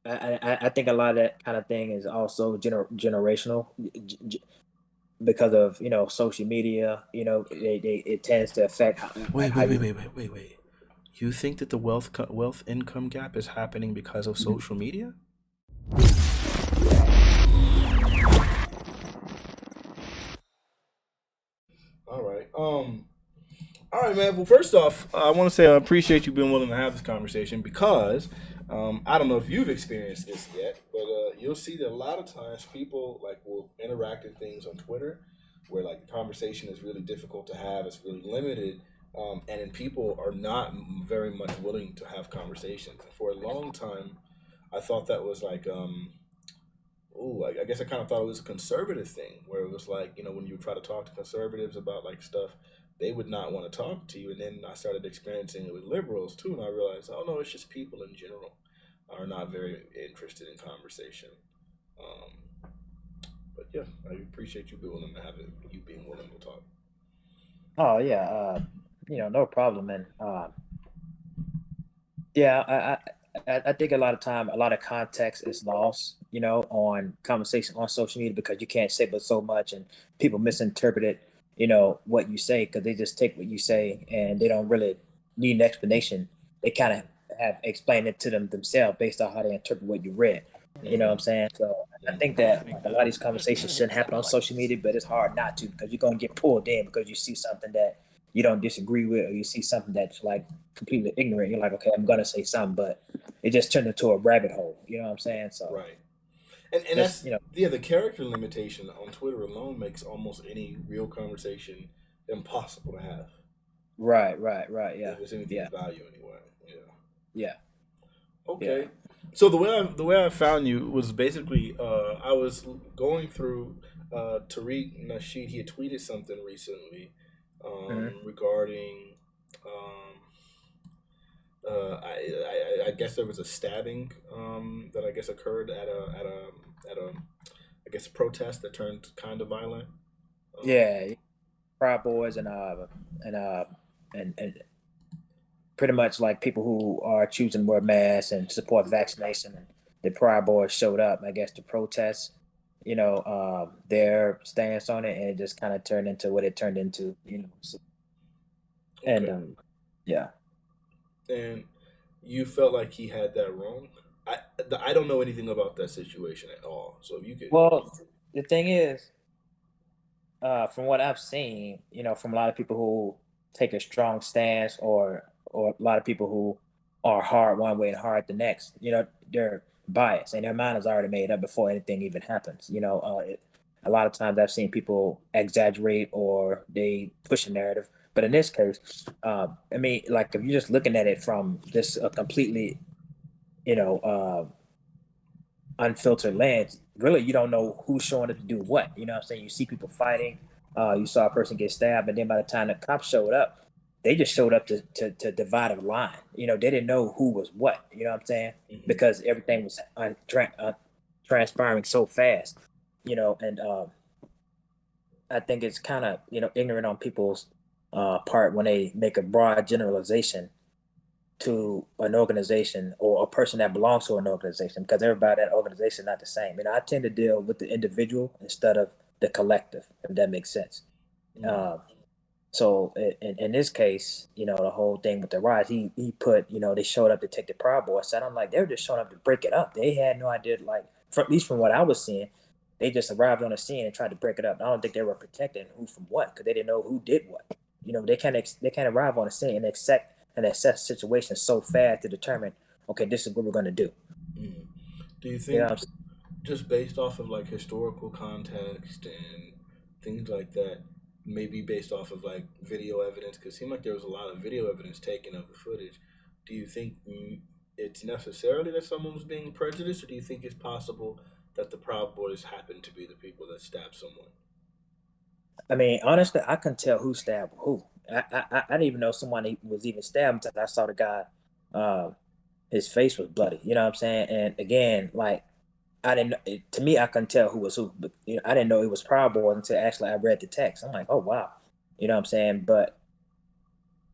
I think a lot of that kind of thing is also generational because of social media. It tends to affect Wait, how wait, wait, you. wait, wait, wait, wait. You think that the wealth income gap is happening because of social media? All right. All right, man. Well, first off, I want to say I appreciate you being willing to have this conversation because I don't know if you've experienced this yet, but you'll see that a lot of times people like will interact in things on Twitter where like the conversation is really difficult to have, it's really limited, and then people are not very much willing to have conversations. And for a long time, I thought that was like ooh, I guess I kind of thought it was a conservative thing where it was like, when you try to talk to conservatives about like stuff, they would not want to talk to you. And then I started experiencing it with liberals too. And I realized, oh no, it's just people in general are not very interested in conversation. Um, but yeah, I appreciate you being willing to have it, you being willing to talk. Oh yeah, no problem. And yeah, I think a lot of time, a lot of context is lost, on conversation on social media because you can't say but so much, and people misinterpret it, what you say because they just take what you say and they don't really need an explanation. They kind of have explained it to themselves based on how they interpret what you read. You know what I'm Mm-hmm. saying? So I think that like a lot of these conversations shouldn't happen on social media, but it's hard not to because you're gonna get pulled in because you see something that you don't disagree with, or you see something that's like completely ignorant. You're like, okay, I'm gonna say something, but it just turned into a rabbit hole. You know what I'm saying? So Right. And just that's yeah, the character limitation on Twitter alone makes almost any real conversation impossible to have right, yeah, if it's anything yeah, of value anyway. Yeah. yeah, yeah. Okay. So the way I found you was basically I was going through Tariq Nasheed. He had tweeted something recently Hmm. regarding um, I guess there was a stabbing that I guess occurred at a I guess protest that turned kind of violent. Um, Yeah, Proud Boys and and pretty much like people who are choosing to wear masks and support vaccination. And the Proud Boys showed up, I guess, to protest. Their stance on it, and it just kind of turned into what it turned into. So, and okay. yeah. And you felt like he had that wrong. I don't know anything about that situation at all. So if you could, Well, the thing is, from what I've seen, from a lot of people who take a strong stance, or a lot of people who are hard one way and hard the next, they're biased and their mind is already made up before anything even happens. A lot of times I've seen people exaggerate or they push a narrative, but in this case, I mean, like if you're just looking at it from just a completely, you know, unfiltered lens, really you don't know who's showing up to do what. You know what I'm saying? You see people fighting, you saw a person get stabbed, and then by the time the cops showed up, they just showed up to divide a line. They didn't know who was what. You know what I'm saying? hmm Because everything was transpiring so fast. And I think it's kind of ignorant on people's part when they make a broad generalization to an organization or a person that belongs to an organization, because everybody in that organization is not the same. I tend to deal with the individual instead of the collective, if that makes sense. hmm Um, so in this case, the whole thing with the riots, he put, they showed up to take the Proud Boys. So I'm like, they were just showing up to break it up. They had no idea, like, at least from what I was seeing, they just arrived on the scene and tried to break it up. I don't think they were protecting who from what because they didn't know who did what. They can't arrive on the scene and assess situations so fast to determine, okay, this is what we're gonna do. hmm Do you You know think what I'm just based off of like historical context and things like that, maybe based off of like video evidence, because it seemed like there was a lot of video evidence taken of the footage. Do you think it's necessarily that someone was being prejudiced, or do you think it's possible that the Proud Boys happened to be the people that stabbed someone? I mean, honestly, I couldn't tell who stabbed who. I didn't even know someone was even stabbed until I saw the guy. Uh, his face was bloody. You know what I'm saying? And again, like I didn't. To me, I couldn't tell who was who. But I didn't know it was Proud Boys until actually I read the text. I'm like, oh wow. You know what I'm saying? But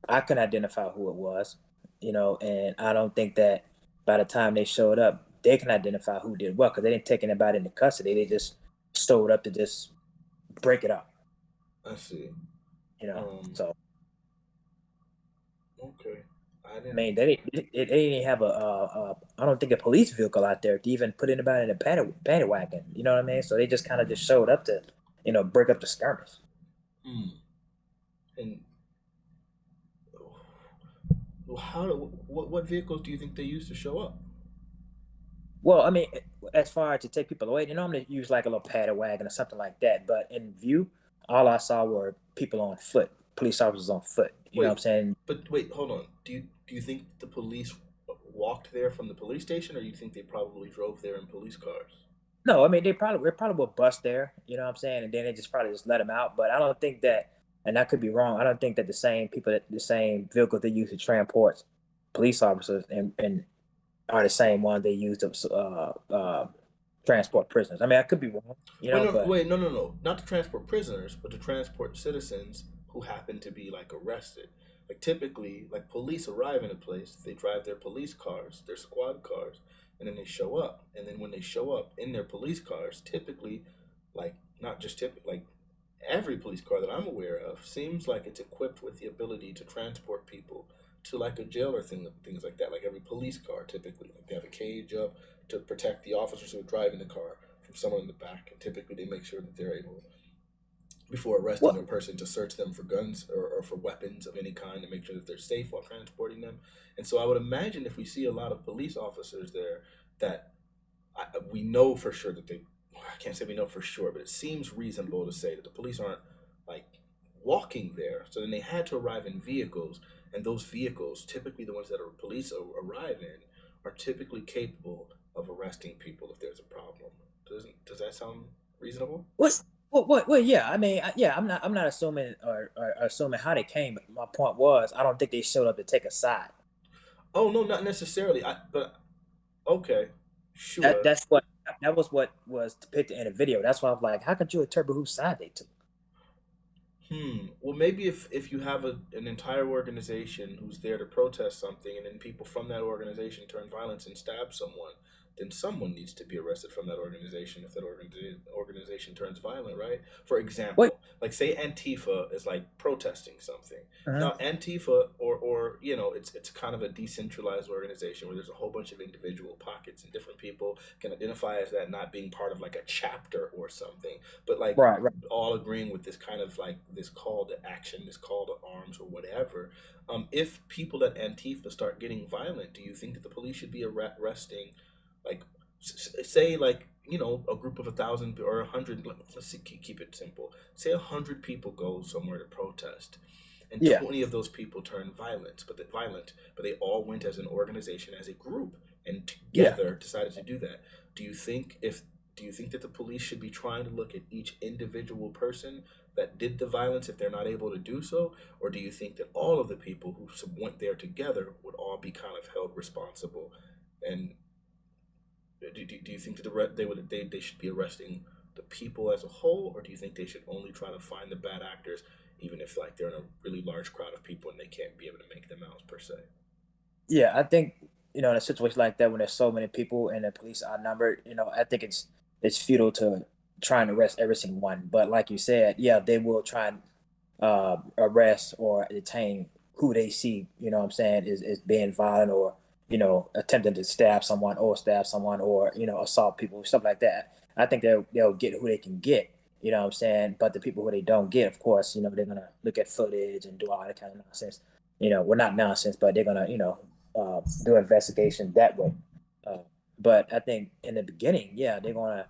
I couldn't identify who it was. And I don't think that by the time they showed up, they can identify who did what because they didn't take anybody into custody. They just showed up to just break it up. I see. You know, Um, so okay. I I didn't. mean, they didn't even have I don't think a police vehicle out there to even put anybody in a paddy wagon. You know what I mean? So they just kind of just showed up to, break up the skirmish. Hmm. And how? What vehicles do you think they used to show up? Well, I mean, as far as to take people away, they normally use like a little paddy wagon or something like that. But in view, all I saw were people on foot, police officers on foot. You know what I'm Wait, saying? but wait, hold on. Do you think the police walked there from the police station, or do you think they probably drove there in police cars? No, I mean they probably will bust there. You know what I'm saying? And then they just probably just let them out. But I don't think that, and I could be wrong. I don't think that the same vehicle they use to transport police officers and are the same one they use to transport prisoners. I mean, I could be wrong. Wait, no, But wait, no, no, no, not to transport prisoners, but to transport citizens who happen to be like arrested. Like typically, like police arrive in a place, they drive their police cars, their squad cars, and then they show up. And then when they show up in their police cars, typically, like not just typically, like every police car that I'm aware of seems like it's equipped with the ability to transport people to like a jail or things like that. Like every police car, typically, like they have a cage up to protect the officers who are driving the car from someone in the back, and typically they make sure that they're able, before arresting what? a person, to search them for guns or for weapons of any kind to make sure that they're safe while transporting them. And so I would imagine if we see a lot of police officers there, that we know for sure that they. I can't say we know for sure, but it seems reasonable to say that the police aren't like walking there. So then they had to arrive in vehicles, and those vehicles, typically the ones that are police arrive in, are typically capable of arresting people if there's a problem. Does that sound reasonable? What's what? Yeah, I mean, yeah, I'm not assuming or assuming how they came. But my point was, I don't think they showed up to take a side. Oh no, not necessarily. But okay, That sure. that's what that was what was depicted in the video. That's why I'm like, how could you interpret whose side they took? Well, maybe if you have an entire organization who's there to protest something, and then people from that organization turn violence and stab someone, then someone needs to be arrested from that organization if that organization turns violent, right? For Wait, example, like say Antifa is like protesting something. uh-huh. Now Antifa, or it's kind of a decentralized organization where there's a whole bunch of individual pockets, and different people can identify as that, not being part of like a chapter or something, but like Right, right. all agreeing with this kind of like this call to action, this call to arms, or whatever. If people at Antifa start getting violent, do you think that the police should be arresting, like, say, like a group of 1,000 or 100? Let's see, keep it simple. Say 100 people go somewhere to protest, and Yeah, 20 of those people turn violent, but they all went as an organization, as a group, and yeah, together decided to do that. Do you think if do you think that the police should be trying to look at each individual person that did the violence if they're not able to do so, or do you think that all of the people who went there together would all be kind of held responsible? And do you think that they should be arresting the people as a whole, or do you think they should only try to find the bad actors, even if like they're in a really large crowd of people and they can't be able to make them out per se? yeah. I think in a situation like that when there's so many people and the police are outnumbered, I think it's futile to try and arrest every single one. But like you said, yeah, they will try and arrest or detain who they see, what I'm saying, is being violent or, attempting to stab someone or, assault people, stuff like that. I think they'll get who they can get, what I'm saying? But the people who they don't get, of course, they're gonna look at footage and do all that kind of nonsense. Well, not nonsense, but they're gonna, do investigation that way. Uh, but I think in the beginning, yeah, they're gonna,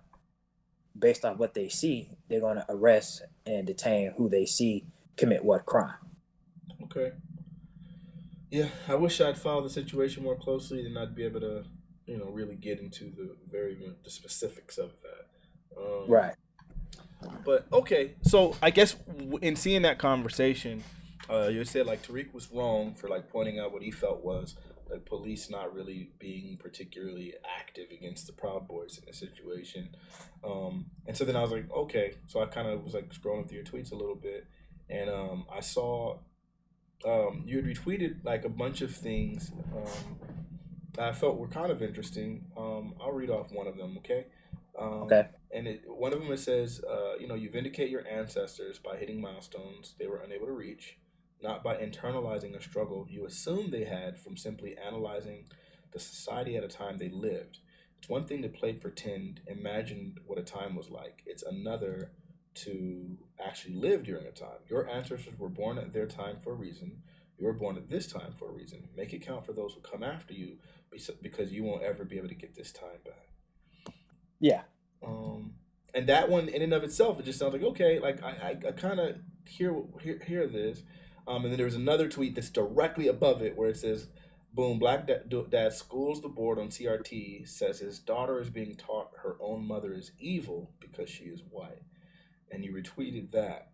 based on what they see, they're gonna arrest and detain who they see commit what crime. Okay. Yeah, I wish I'd followed the situation more closely, and I'd be able to, really get into the specifics of that. Right. But okay, so I guess in seeing that conversation, you said like Tariq was wrong for like pointing out what he felt was like police not really being particularly active against the Proud Boys in this situation. And so then I was like, okay, so I kind of was like scrolling through your tweets a little bit, and I saw you had retweeted like a bunch of things I felt were kind of interesting. I'll read off one of them, okay? Okay. One of them it says, you vindicate your ancestors by hitting milestones they were unable to reach, not by internalizing a struggle you assume they had from simply analyzing the society at a time they lived. It's one thing to play pretend, imagine what a time was like. It's another to actually live during a time. Your ancestors were born at their time for a reason. You were born at this time for a reason. Make it count for those who come after you, because you won't ever be able to get this time back. Yeah. Um, and that one in and of itself, it just sounds like okay. Like I kind of hear this. And then there's another tweet that's directly above it where it says, "Boom! Dad schools the board on CRT. Says his daughter is being taught her own mother is evil because she is white." And you retweeted that.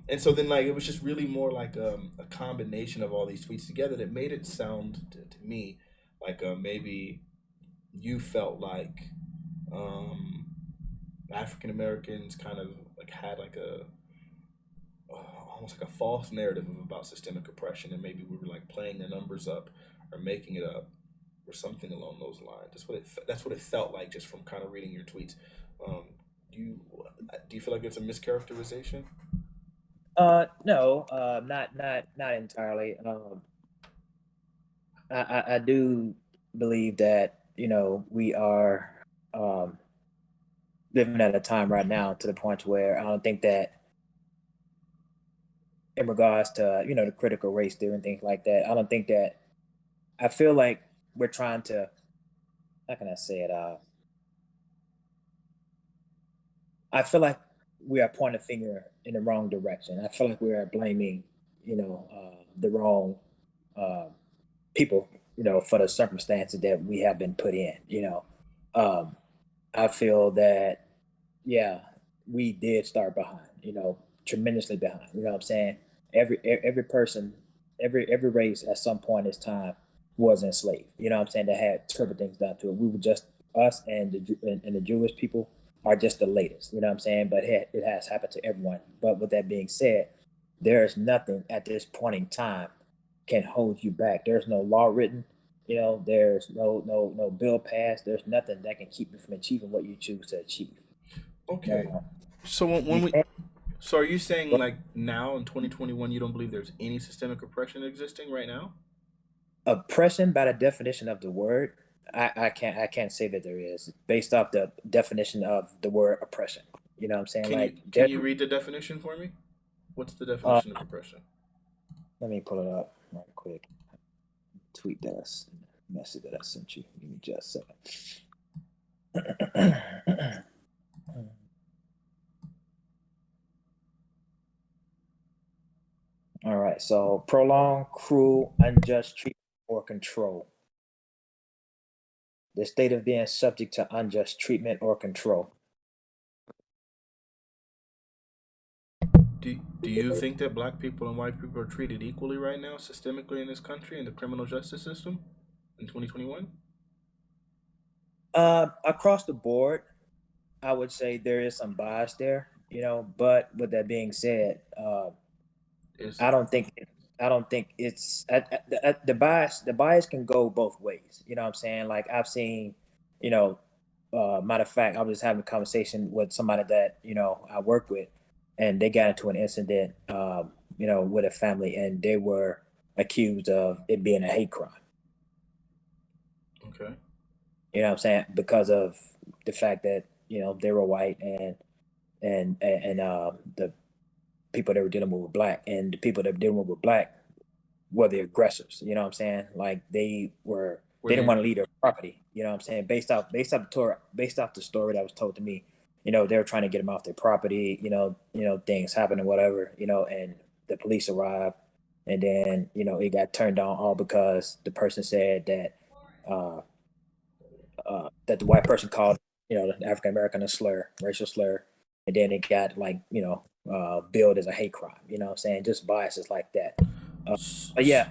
And so then like it was just really more like a combination of all these tweets together that made it sound to me like maybe you felt like um, African Americans kind of like had like a almost like a false narrative about systemic oppression, and maybe we were like playing the numbers up or making it up or something along those lines. That's what it felt like just from kind of reading your tweets. Um, do you feel like it's a mischaracterization? No, not entirely. I do believe that we are um, living at a time right now to the point where I don't think that in regards to the critical race theory and things like that, I don't think that I feel like we're trying to, how can I say it? I feel like we are pointing a finger in the wrong direction. I feel like we are blaming the wrong uh, people for the circumstances that we have been put in. Um, I feel that yeah, we did start behind, tremendously behind. You know what I'm saying? Every person, every race at some point in its time was enslaved. You know what I'm saying? That had terrible things done to it. We were just us and the Jewish people are just the latest. You know what I'm saying? But it has happened to everyone. But with that being said, there is nothing at this point in time can hold you back. There's no law written. There's no bill passed. There's nothing that can keep you from achieving what you choose to achieve. Okay. Now, So you when we can't so are you saying like now in 2021 you don't believe there's any systemic oppression existing right now? oppression by the definition of the word. I can't say that there is based off the definition of the word oppression. You know what I'm saying? Like Can there. you read the definition for me? What's the Uh, definition of oppression? let me pull it up right quick. Tweet that message that I sent you. Give me just a second. All right. So prolonged, cruel, unjust treatment or control. The state of being subject to unjust treatment or control. Do you think that black people and white people are treated equally right now, systemically in this country, in the criminal justice system in 2021? Across the board, I would say there is some bias there, but with that being said, Is I don't think I don't think it's the bias can go both ways. You know what I'm saying? Like I've seen, you know, matter of fact, I was just having a conversation with somebody that I work with, and they got into an incident, with a family, and they were accused of it being a hate crime. okay. You know what I'm saying? Because of the fact that they were white and the people they were dealing with were black, and the people that were dealing with were black were the aggressors. You know what I'm saying? Like Were they didn't they want to leave their property. You know what I'm saying? Based off the story that was told to me, they were trying to get them off their property. Things happened or whatever. And the police arrived, and then it got turned down all because the person said uh, that the white person called the African American a slur, racial slur, and then it got like billed as a hate crime. You know what I'm saying? Just biases like that. Uh, s- but s- yeah,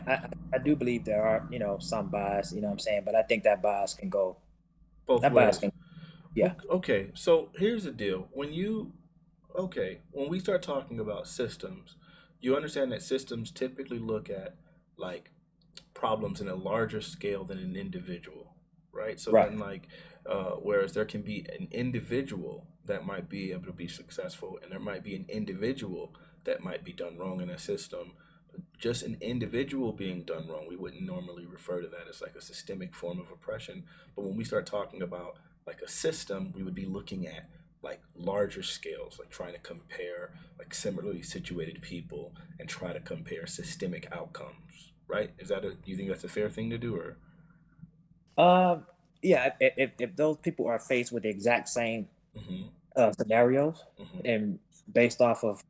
I do believe there are some bias. You know what I'm saying? But I think that bias can go. both That bias ways? can yeah. Okay, so here's the deal. When we start talking about systems, you understand that systems typically look at like problems in a larger scale than an individual, right? So Right. then, like, whereas there can be an individual that might be able to be successful, and there might be an individual that might be done wrong in a system. Just an individual being done wrong, we wouldn't normally refer to that as like a systemic form of oppression. But when we start talking about like a system, we would be looking at like larger scales, like trying to compare like similarly situated people and try to compare systemic outcomes, right? Is that a, do you think that's a fair thing to do, or? Um, yeah, if those people are faced with the exact same Hmm. scenarios, Hmm. and based off of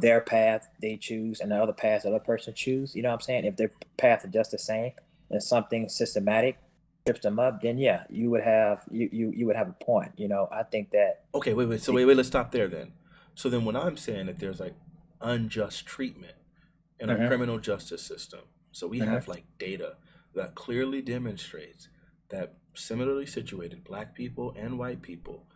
their path they choose and the other path the other person choose, you know what I'm saying? If their path is just the same and something systematic trips them up, then yeah, you would have a point. I think that Okay, wait, wait. So the, wait, wait. Let's stop there then. So then, when I'm saying that there's like unjust treatment in our Mhm, criminal justice system, so we mhm, have like data that clearly demonstrates that similarly situated black people and white people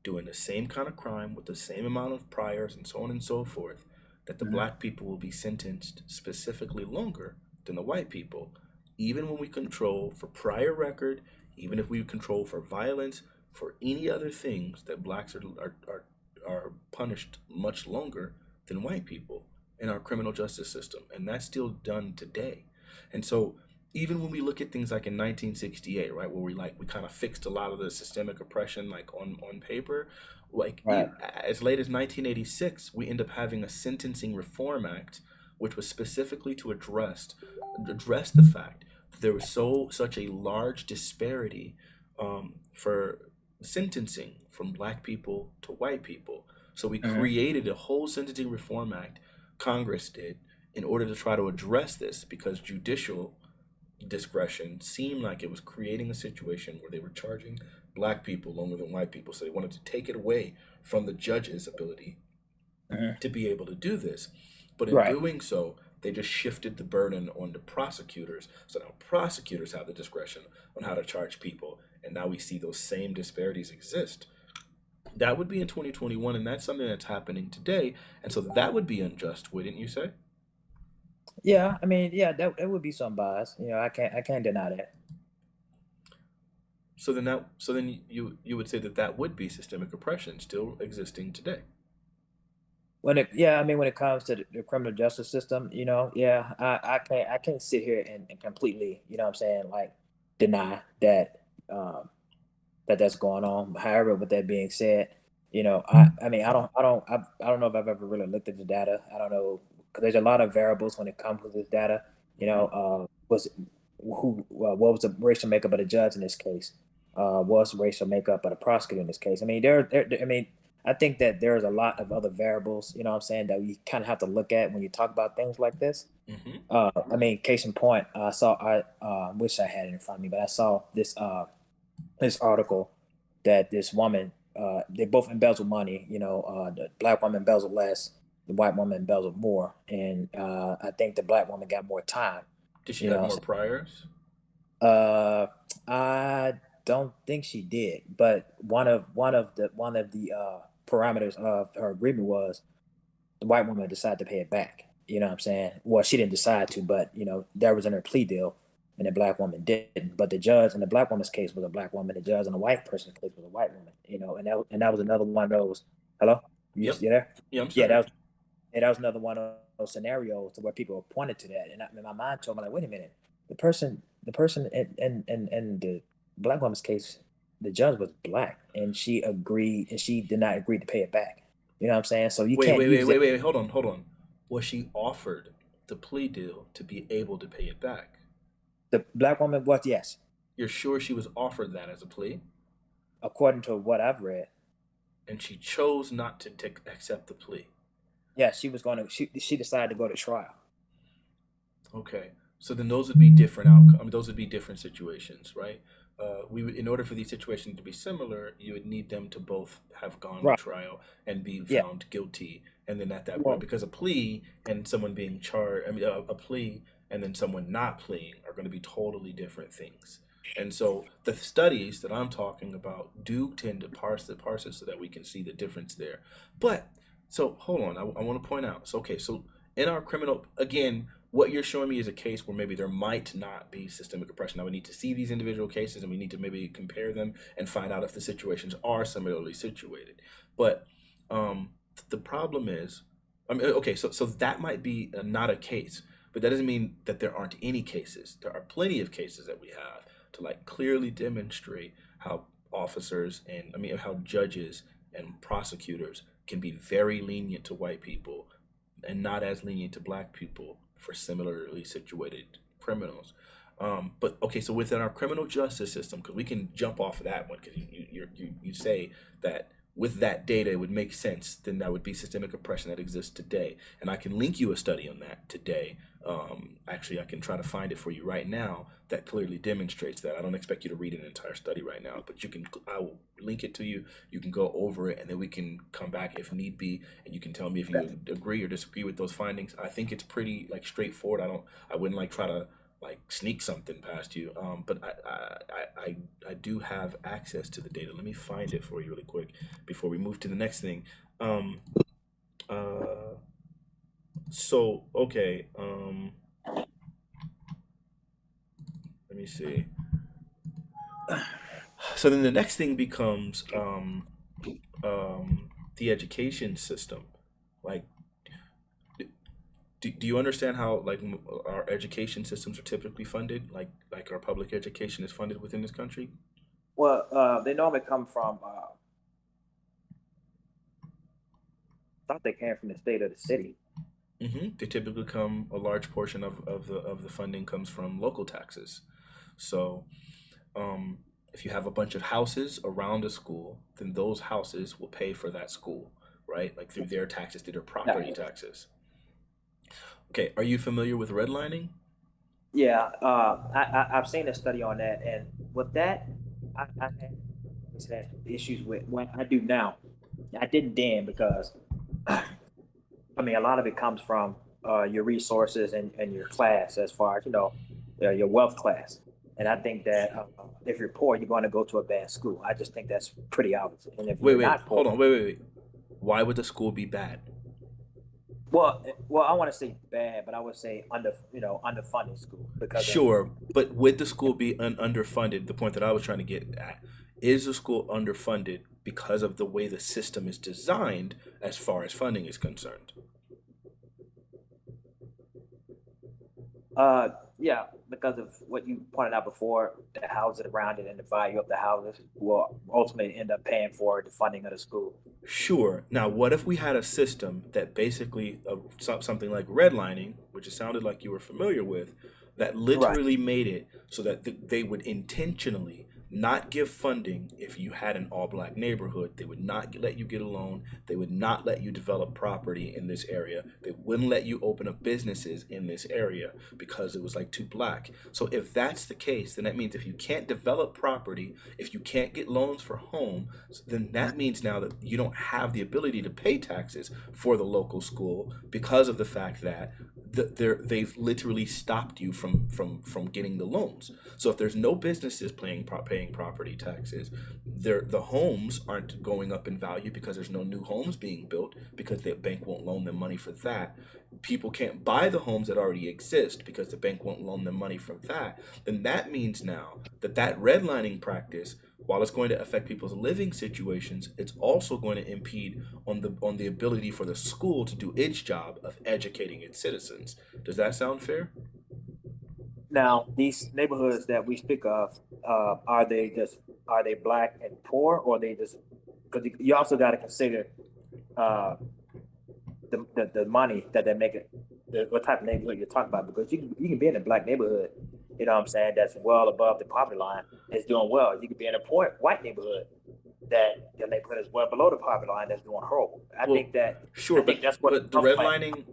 doing the same kind of crime with the same amount of priors and so on and so forth, that the mhm, black people will be sentenced specifically longer than the white people, even when we control for prior record, even if we control for violence, for any other things, that blacks are punished much longer than white people in our criminal justice system, and that's still done today. And so even when we look at things like in 1968, right, where we kind of fixed a lot of the systemic oppression like on paper, like right. as late as 1986, we end up having a Sentencing Reform Act, which was specifically to address the fact that there was such a large disparity for sentencing from black people to white people. So we Mhm, created a whole Sentencing Reform Act, Congress did, in order to try to address this because judicial discretion seemed like it was creating a situation where they were charging black people longer than white people. So they wanted to take it away from the judge's ability mhm, to be able to do this. But in right. doing so, they just shifted the burden on the prosecutors. So now prosecutors have the discretion on how to charge people. And now we see those same disparities exist. That would be in 2021, and that's something that's happening today. And so that would be unjust, wouldn't you say? Yeah, I mean, yeah, that would be some bias. I can't deny that. So then you would say that that would be systemic oppression still existing today. Yeah, I mean, when it comes to the criminal justice system, yeah, I can't sit here and completely, what I'm saying, like deny that that's going on. However, with that being said, I mean, I don't know if I've ever really looked at the data. I don't know, because there's a lot of variables when it comes to this data. Hmm. Was what was the racial makeup of the judge in this case? What's the racial makeup of the prosecutor in this case? I mean, I mean, I think that there's a lot of other variables. You know what I'm saying, that we kind of have to look at when you talk about things like this. Hmm. I mean, case in point, I wish I had it in front of me, but I saw this article that this woman, they both embezzle money. The black woman embezzled less, the white woman embezzled more, and I think the black woman got more time. Did she You have know, more priors? uh, I don't think she did, but one of the parameters of her agreement was the white woman decided to pay it back. You know what I'm saying? Well, she didn't decide to, but that was in her plea deal, and the black woman didn't. But the judge in the black woman's case was a black woman. The judge in the white person's case was a white woman. And that was another one of those. Hello, Yep. you there? Yeah, I'm still Yeah, here. that was another one of those scenarios to where people pointed to that, and in my mind told me like, wait a minute, the person in the black woman's case, the judge was black, and she agreed, and she did not agree to pay it back. You know what I'm saying? So you Wait, can't wait, wait, use wait, that. wait. Hold on, hold on. Was she offered the plea deal to be able to pay it back? The black woman was, yes, You're sure she was offered that as a plea, according to what I've read. and she chose not to accept the plea? Yeah, she was going to. She decided to go to trial. Okay, so then those would be different outcomes. I mean, those would be different situations, right? We would, in order for these situations to be similar, you would need them to both have gone to Right. trial and be Yeah. found guilty, and then at that point, Well. because a plea and someone being charged, I mean, a plea and then someone not pleading are going to be totally different things. And so the studies that I'm talking about do tend to parse it so that we can see the difference there. But so hold on, I want to point out. So okay, so in our criminal again, what you're showing me is a case where maybe there might not be systemic oppression. Now we need to see these individual cases and we need to maybe compare them and find out if the situations are similarly situated. But the problem is, I mean, okay, so that might be not a case, but that doesn't mean that there aren't any cases. There are plenty of cases that we have to like clearly demonstrate how officers and I mean how judges and prosecutors can be very lenient to white people and not as lenient to black people for similarly situated criminals. But okay, so within our criminal justice system, because we can jump off of that one, because you say that with that data it would make sense, then that would be systemic oppression that exists today, and I can link you a study on that today. Actually, I can try to find it for you right now that clearly demonstrates that. I don't expect you to read an entire study right now, but you can. I will link it to you. You can go over it, and then we can come back if need be, and you can tell me if you agree or disagree with those findings. I think it's pretty like straightforward. I wouldn't like try to like sneak something past you. But I do have access to the data. Let me find it for you really quick before we move to the next thing. Um, uh, so okay. Let me see. So then the next thing becomes the education system. Like, do you understand how like our education systems are typically funded? Like our public education is funded within this country? Well, they normally come from. Thought they came from the state of the city. They typically come. A large portion of the funding comes from local taxes. So um, if you have a bunch of houses around a school, then those houses will pay for that school, right? Like through their taxes, through their Yeah, property taxes. Okay, are you familiar with redlining? yeah. I've seen a study on that, and with that, I had issues with when I do now. I didn't then because I mean, a lot of it comes from your resources and your class, as far as your wealth class. And I think that if you're poor, you're going to go to a bad school. I just think that's pretty obvious. And if Wait, you're wait, not poor, hold on, wait. Why would the school be bad? well, I want to say bad, but I would say underfunded school because of Sure, but would the school be underfunded? The point that I was trying to get at is the school underfunded because of the way the system is designed as far as funding is concerned? uh yeah, because of what you pointed out before, the houses around it and the value of the houses will ultimately end up paying for the funding of the school. Sure. Now, what if we had a system that basically something like redlining, which it sounded like you were familiar with, that Right. literally made it so that they would intentionally not give funding if you had an all black neighborhood. They would not let you get a loan. They would not let you develop property in this area. They wouldn't let you open up businesses in this area because it was like too black. So if that's the case, then that means if you can't develop property, if you can't get loans for home, then that means now that you don't have the ability to pay taxes for the local school because of the fact that they've literally stopped you from getting the loans. So if there's no businesses paying property taxes, the homes aren't going up in value because there's no new homes being built because the bank won't loan them money for that. People can't buy the homes that already exist because the bank won't loan them money from that. Then that means now that that redlining practice, while it's going to affect people's living situations, it's also going to impede on the ability for the school to do its job of educating its citizens. Does that sound fair? Now, these neighborhoods that we speak of, are they black and poor, or are they just because you also got to consider uh, the money that they make it, what type of neighborhood you're talking about, because you can be in a black neighborhood, you know what I'm saying, that's well above the poverty line, it's doing well. You could be in a poor white neighborhood that your neighborhood is well below the poverty line that's doing horrible. Well, I sure, think that's what but the wealth class.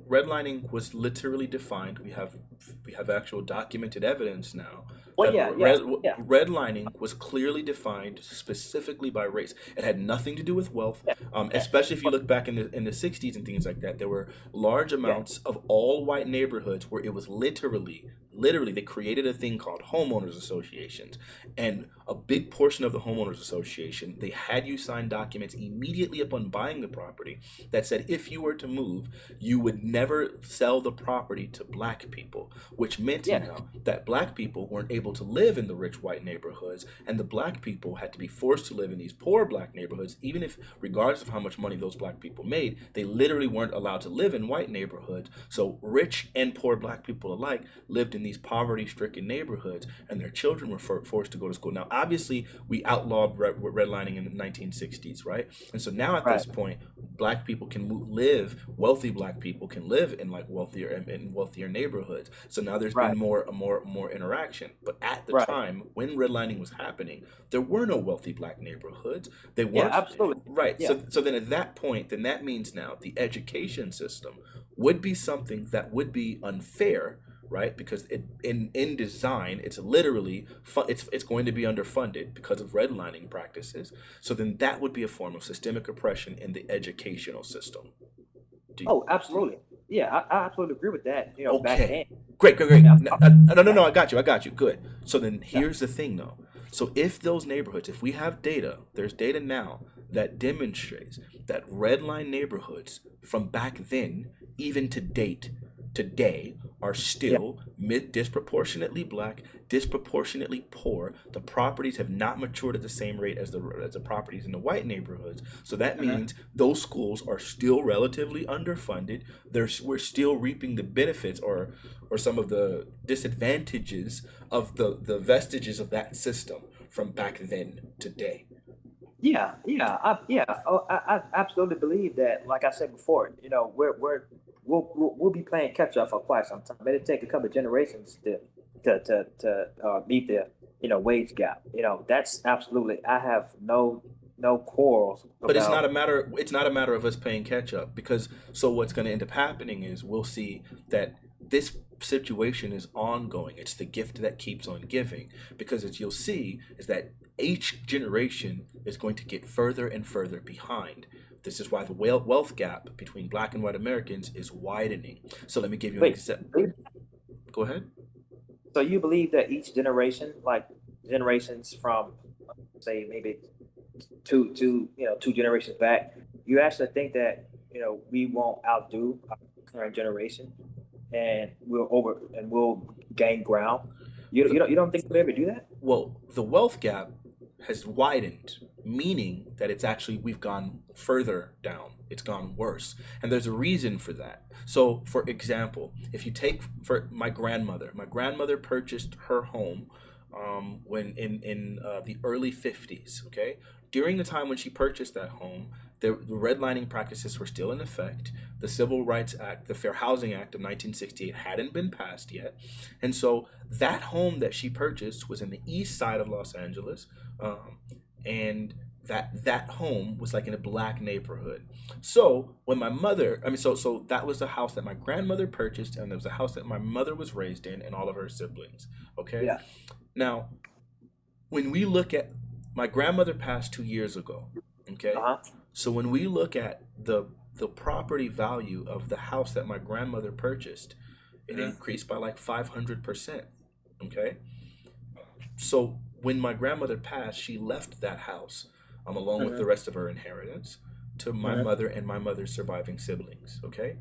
redlining was literally defined. We have actual documented evidence now Well, That yeah, yeah, yeah, redlining was clearly defined specifically by race. It had nothing to do with wealth. yeah, yeah, Especially if you look back in the 60s and things like that, there were large yeah, amounts of all white neighborhoods where it was literally they created a thing called homeowners associations, and a big portion of the homeowners association, they had you sign documents immediately upon buying the property that said if you were to move, you would never sell the property to black people, which meant yeah, now that black people weren't able to live in the rich white neighborhoods, and the black people had to be forced to live in these poor black neighborhoods, even if, regardless of how much money those black people made, they literally weren't allowed to live in white neighborhoods. So rich and poor black people alike lived in these poverty-stricken neighborhoods, and their children were forced to go to school. Now, obviously, we outlawed redlining in the 1960s, right? And so now at right, this point, black people can live, wealthy black people can live in like wealthier neighborhoods. So now there's been right, more interaction. But at the right. time when redlining was happening, there were no wealthy black neighborhoods. They Yeah, weren't. absolutely. Right. Yeah. So then at that point, then that means now the education system would be something that would be unfair, right? Because in design, it's literally it's going to be underfunded because of redlining practices. So then that would be a form of systemic oppression in the educational system. Do Oh, absolutely. Yeah, I absolutely agree with that. Back Okay. then. Great, great, great. Yeah, No, no, yeah, no, I got you. I got you. Good. So then yeah, here's the thing though. So if those neighborhoods, if we have data, there's data now that demonstrates that red line neighborhoods from back then, even to date, today, are yeah. still disproportionately black, disproportionately poor. The properties have not matured at the same rate as the properties in the white neighborhoods. So that Mhm. means those schools are still relatively underfunded. We're still reaping the benefits or some of the disadvantages of the vestiges of that system from back then today. Yeah, yeah, yeah. Oh, I absolutely believe that. Like I said before, we'll be playing catch up for quite some time. It'll take a couple of generations to meet the wage gap. That's absolutely. I have no quarrels But it's not about. a matter it's not a matter of us playing catch up, because so what's going to end up happening is we'll see that this situation is ongoing. It's the gift that keeps on giving, because as you'll see is that each generation is going to get further and further behind. This is why the wealth gap between black and white Americans is widening. So let me give you an Wait, example. wait. Go ahead. So you believe that each generation, like generations from, say, maybe two generations back, you actually think that we won't outdo our current generation, and we'll gain ground. You don't think we'll ever do that? Well, the wealth gap has widened, meaning that it's actually we've gone further down. It's gone worse. And there's a reason for that. So, for example, if you take for my grandmother purchased her home when in the early 50s, okay? During the time when she purchased that home, the redlining practices were still in effect. The Civil Rights Act, the Fair Housing Act of 1968 hadn't been passed yet. And so that home that she purchased was in the east side of Los Angeles. And that home was like in a black neighborhood. So when my mother, I mean, so that was the house that my grandmother purchased, and it was a house that my mother was raised in, and all of her siblings. Okay, Yeah. now when we look at my grandmother passed 2 years ago. Okay, Uh-huh. so when we look at the property value of the house that my grandmother purchased, it Mhm. increased by like 500%. Okay, so when my grandmother passed, she left that house along with the Mhm. rest of her inheritance to my Mhm. mother and my mother's surviving siblings. Okay,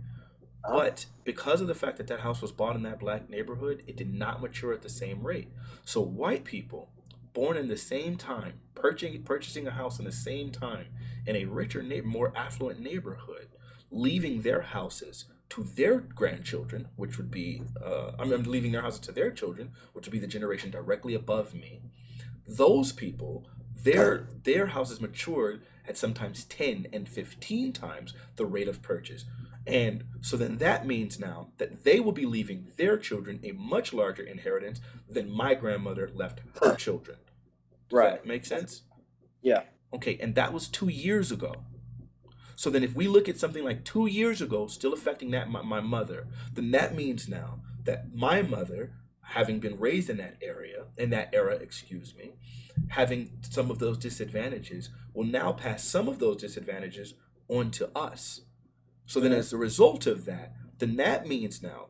Uh-huh. but because of the fact that that house was bought in that black neighborhood, it did not mature at the same rate. So white people born in the same time, purchasing a house in the same time in a richer, more affluent neighborhood, leaving their houses to their grandchildren, which would be, I'm leaving their houses to their children, which would be the generation directly above me. Those people, their houses matured at sometimes 10 and 15 times the rate of purchase. And so then that means now that they will be leaving their children a much larger inheritance than my grandmother left her children. Does Right. that make sense? Yeah. Okay, and that was 2 years ago. So then if we look at something like 2 years ago, still affecting that my mother, then that means now that my mother having been raised in that era, excuse me, having some of those disadvantages, will now pass some of those disadvantages on to us. So then, Mhm. as a result of that, then that means now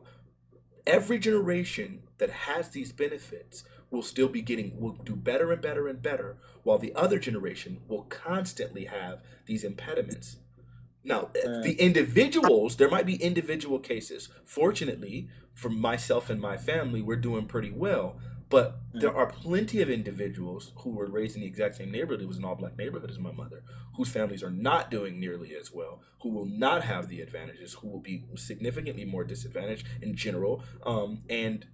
every generation that has these benefits will do better and better and better, while the other generation will constantly have these impediments. Now, Mhm. the individuals, there might be individual cases. Fortunately, for myself and my family, we're doing pretty well. But Mhm. there are plenty of individuals who were raised in the exact same neighborhood. It was an all black neighborhood as my mother, whose families are not doing nearly as well, who will not have the advantages, who will be significantly more disadvantaged in general. And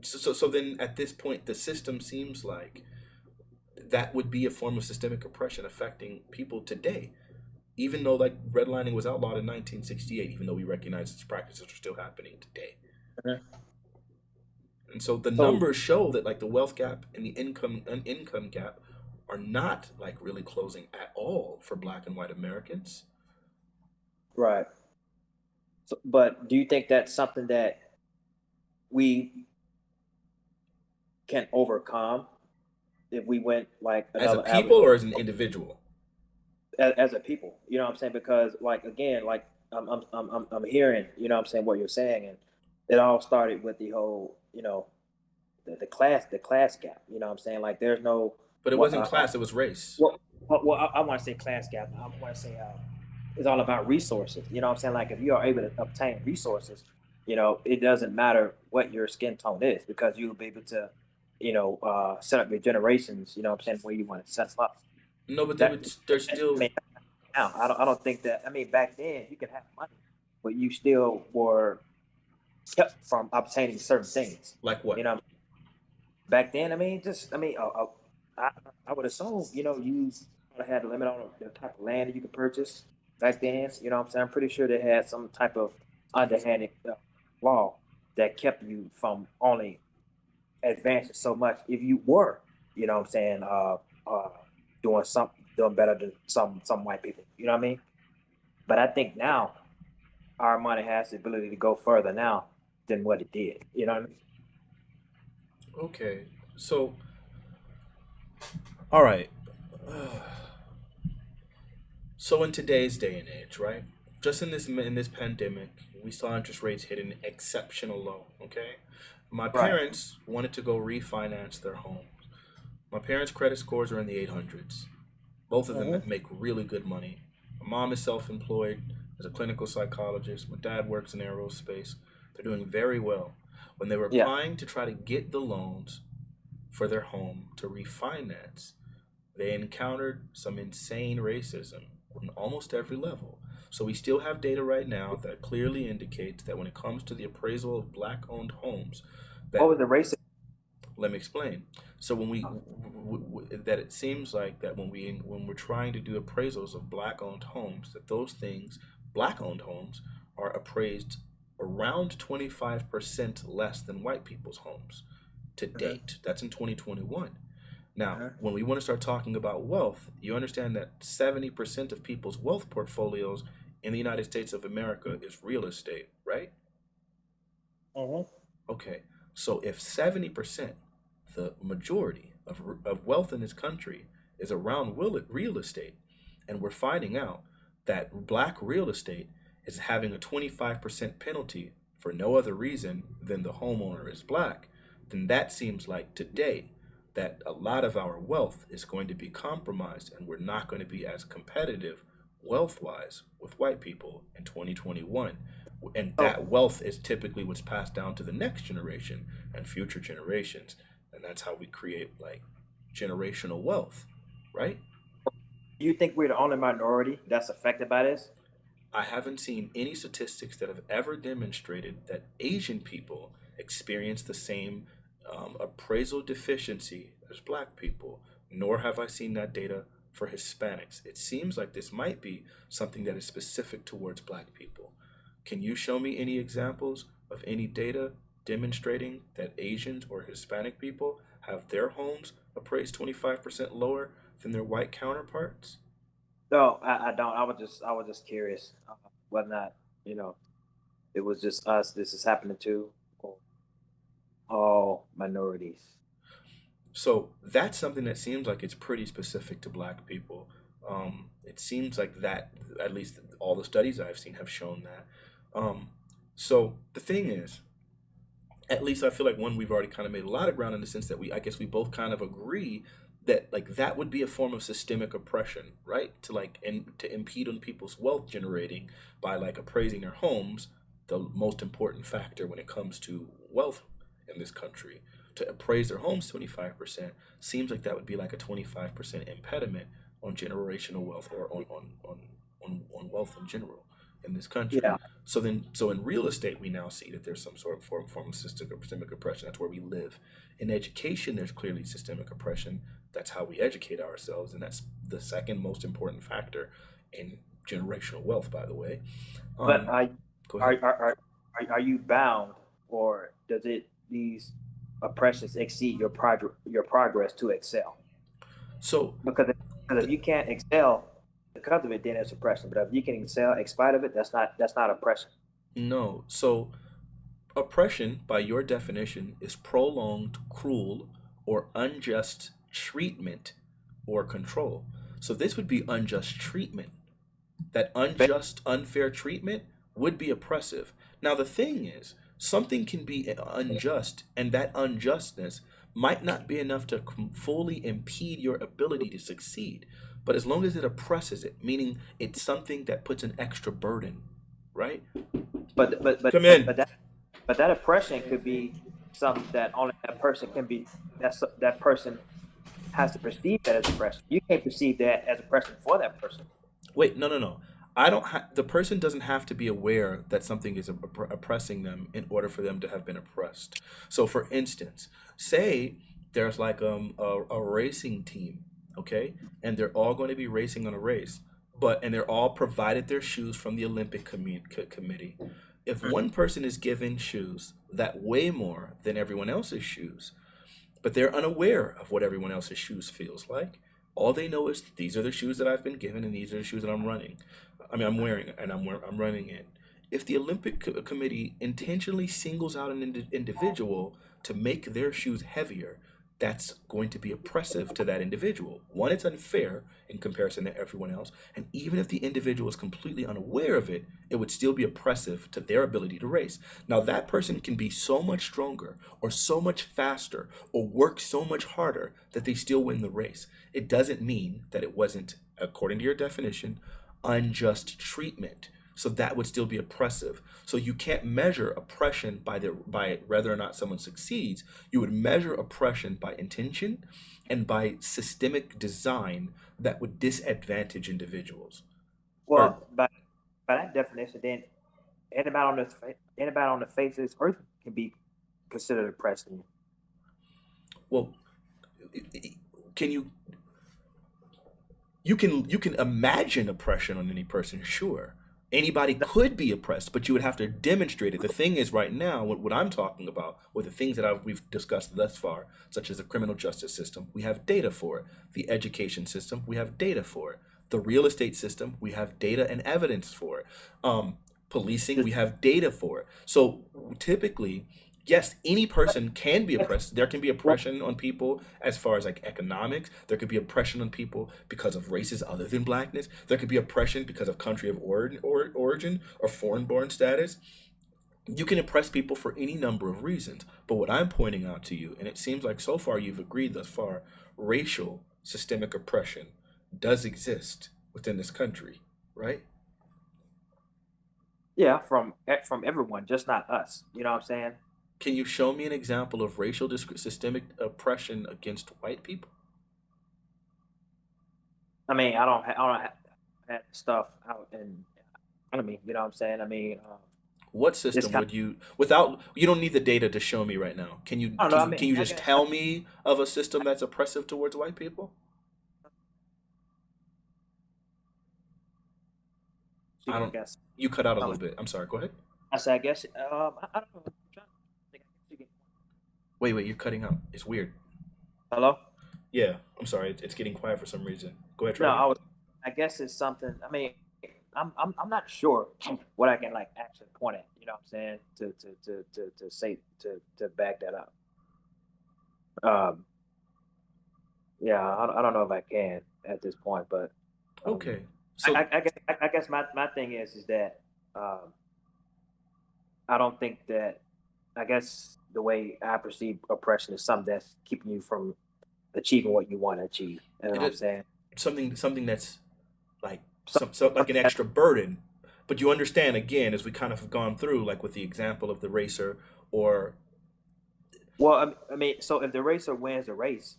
so then at this point, the system seems like that would be a form of systemic oppression affecting people today, even though like redlining was outlawed in 1968, even though we recognize its practices are still happening today. Mhm. And so the So numbers show that like the wealth gap and the income gap are not like really closing at all for black and white Americans. right. So, but do you think that's something that we can overcome if we went like As a another people avenue or as an individual? as a people? You know what I'm saying? Because like again, like I'm hearing, you know what I'm saying, what you're saying, and it all started with the whole, the class gap. You know what I'm saying? Like there's no But it what wasn't class, it was race. I want to say class gap. I want to say it's all about resources. You know what I'm saying? Like if you are able to obtain resources, it doesn't matter what your skin tone is because you'll be able to, set up your generations. You know what I'm saying? Where you want to set them up. No, but they That would they're I still mean, now I don't think that. I mean, back then you could have money, but you still were kept from obtaining certain things. like You what? know, back then, I mean, I, I would assume, you had a limit on the type of land that you could purchase back then. You know what I'm saying? I'm pretty sure they had some type of underhanded law that kept you from only advancing so much if you were, you know what I'm saying, uh, doing better than some white people. You know what I mean? But I think now our money has the ability to go further now than what it did. You know what I mean? Okay. So all right. So in today's day and age, right? Just in this pandemic, we saw interest rates hit an exceptional low. Okay, my Right. parents wanted to go refinance their home. My parents' credit scores are in the 800s. Both of them Hmm. make really good money. My mom is self-employed as a clinical psychologist. My dad works in aerospace. They're doing very well. When they were Yeah. applying to try to get the loans for their home to refinance, they encountered some insane racism on almost every level. So we still have data right now that clearly indicates that when it comes to the appraisal of black-owned homes, What that was the race? let me explain. So when that it seems like that when we're trying to do appraisals of black-owned homes, that those things black-owned homes are appraised around 25% less than white people's homes to Hmm. date. That's in 2021. Now, Hmm. when we want to start talking about wealth, you understand that 70% of people's wealth portfolios in the United States of America is real estate, right? Hmm. Okay, so if 70%, the majority of wealth in this country, is around real estate, and we're finding out that black real estate is having a 25% penalty for no other reason than the homeowner is black, then that seems like today that a lot of our wealth is going to be compromised and we're not going to be as competitive wealth wise with white people in 2021. And So that wealth is typically what's passed down to the next generation and future generations. And that's how we create like generational wealth, right? you think we're the only minority that's affected by this? I haven't seen any statistics that have ever demonstrated that Asian people experience the same appraisal deficiency as black people, nor have I seen that data for Hispanics. It seems like this might be something that is specific towards black people. Can you show me any examples of any data demonstrating that Asians or Hispanic people have their homes appraised 25% lower than their white counterparts? No, I don't. I was just curious whether or not, you know, it was just us this is happening to. Or, all minorities. So that's something that seems like it's pretty specific to black people. It seems like that, at least all the studies I've seen have shown that. Um, so the thing is, at least I feel like one, we've already kind of made a lot of ground in the sense that I guess we both kind of agree that like that would be a form of systemic oppression, right? To like and to impede on people's wealth generating by like appraising their homes, the most important factor when it comes to wealth in this country. To appraise their homes 25% seems like that would be like a 25% impediment on generational wealth or on wealth in general in this country. Yeah, So in real estate, we now see that there's some sort of form of systemic oppression. That's where we live. In education, there's clearly systemic oppression. That's how we educate ourselves, and that's the second most important factor in generational wealth. By the way, but um, go are ahead. are are are you bound, or does it these oppressions exceed your progress to excel? So Because if the, you can't excel because of it, then it's oppression. But if you can excel in spite of it, that's not oppression. no, so oppression, by your definition, is prolonged, cruel, or unjust treatment or control. So this would be unjust treatment. That unjust, unfair treatment would be oppressive. Now, the thing is, something can be unjust, and that unjustness might not be enough to fully impede your ability to succeed. But as long as it oppresses it, meaning it's something that puts an extra burden, right? But but but Come but, in. but that but that oppression could be something that only that person can be. That person has to perceive that as oppression. You can't perceive that as oppression for that person. Wait, no, no, no. I don't. The person doesn't have to be aware that something is oppressing them in order for them to have been oppressed. So, for instance, say there's like a racing team, okay, and they're all going to be racing on a race, and they're all provided their shoes from the Olympic committee. If one person is given shoes that weigh more than everyone else's shoes, but they're unaware of what everyone else's shoes feels like. All they know is these are the shoes that I've been given, and these are the shoes that I'm running. I mean, I'm wearing, and I'm running in. If the Olympic Committee intentionally singles out an individual to make their shoes heavier, that's going to be oppressive to that individual. One, it's unfair in comparison to everyone else, and even if the individual is completely unaware of it, it would still be oppressive to their ability to race. Now, that person can be so much stronger or so much faster or work so much harder that they still win the race. It doesn't mean that it wasn't, according to your definition, unjust treatment. So that would still be oppressive. So you can't measure oppression by whether or not someone succeeds. You would measure oppression by intention and by systemic design that would disadvantage individuals. Or Well, by that definition, then anybody on the face of this earth can be considered oppressed. well, can you can imagine oppression on any person, sure. Anybody could be oppressed, but you would have to demonstrate it. The thing is, right now, what I'm talking about, or the things that we've discussed thus far, such as the criminal justice system, we have data for it. The education system, we have data for it. The real estate system, we have data and evidence for it. Policing, we have data for it. So typically, yes, any person can be oppressed. There can be Well, oppression on people as far as like economics. There could be oppression on people because of races other than blackness. There could be oppression because of country of origin or foreign born status. You can oppress people for any number of reasons. But what I'm pointing out to you, and it seems like so far you've agreed thus far, racial systemic oppression does exist within this country, right? yeah, from everyone, just not us. You know what I'm saying? Can you show me an example of racial systemic oppression against white people? I mean, I don't have that stuff out in front of me. You know what I'm saying? I mean, What it's system kind would you, without, you don't need the data to show me right now. Can you of, I don't know. can I you mean, can you I just guess tell me of a system that's oppressive towards white people? you I can don't, guess. you cut out a Um, little bit. I'm sorry. Go ahead. I said, I guess. I don't know. I'm trying to think. I guess you can. Wait, you're cutting out. It's weird. Hello? Yeah, I'm sorry. It's getting quiet for some reason. Go ahead, try No, again. I guess it's something. I mean, I'm not sure what I can like actually point at. You know what I'm saying? To say to back that up. Um, yeah, I don't know if I can at this point, but um, Okay. So I guess my thing is that um, I don't think that I guess the way I perceive oppression is something that's keeping you from achieving what you want to achieve. You know what I'm it saying? something that's like like Something an that, extra burden. But you understand again, as we kind of have gone through, like with the example of the racer, or well, I mean, so if the racer wins the race,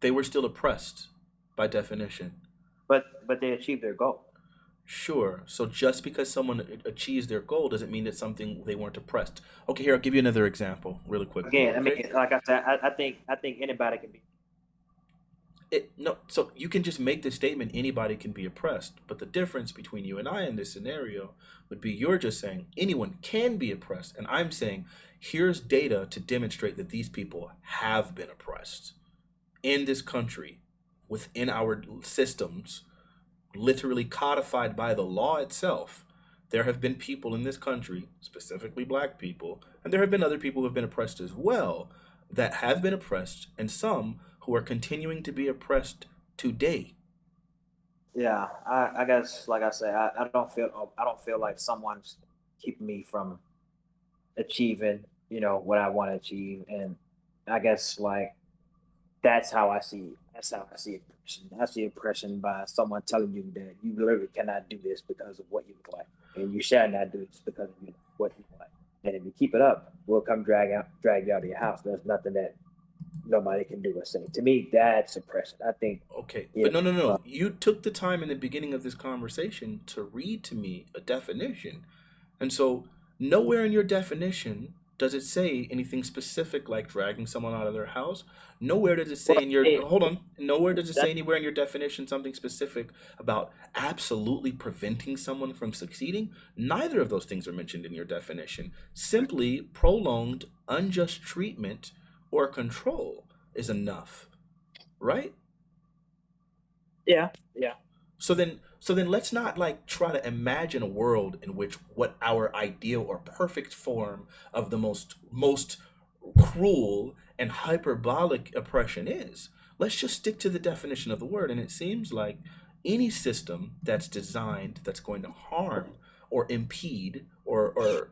they were still oppressed by definition. but they achieve their goal. Sure. So just because someone achieves their goal doesn't mean it's something they weren't oppressed. Okay, here I'll give you another example really quickly. Again, I Okay. mean, like I said, I think anybody can be. No, so you can just make the statement anybody can be oppressed, but the difference between you and I in this scenario would be you're just saying anyone can be oppressed, and I'm saying here's data to demonstrate that these people have been oppressed in this country, within our systems, literally codified by the law itself. There have been people in this country, specifically black people, and there have been other people who have been oppressed as well, that have been oppressed, and some who are continuing to be oppressed today. Yeah, I guess like I say, I don't feel like someone's keeping me from achieving, you know, what I want to achieve, and I guess like that's how I see it. That's how I see oppression. I see oppression by someone telling you that you literally cannot do this because of what you look like, and you shall not do this because of what you look like. And if you keep it up, we'll come drag you out of your house. There's nothing that nobody can do or say. To me, that's oppression. I think, Okay, you but no, no, know, no. You took the time in the beginning of this conversation to read to me a definition. And so, nowhere in your definition does it say anything specific like dragging someone out of their house. Nowhere does it well, say in your, hey, hold on, nowhere does it that, say anywhere in your definition something specific about absolutely preventing someone from succeeding. Neither of those things are mentioned in your definition. Simply prolonged unjust treatment or control is enough, right? yeah, yeah. So then let's not like try to imagine a world in which what our ideal or perfect form of the most cruel and hyperbolic oppression is. Let's just stick to the definition of the word, and it seems like any system that's designed that's going to harm or impede or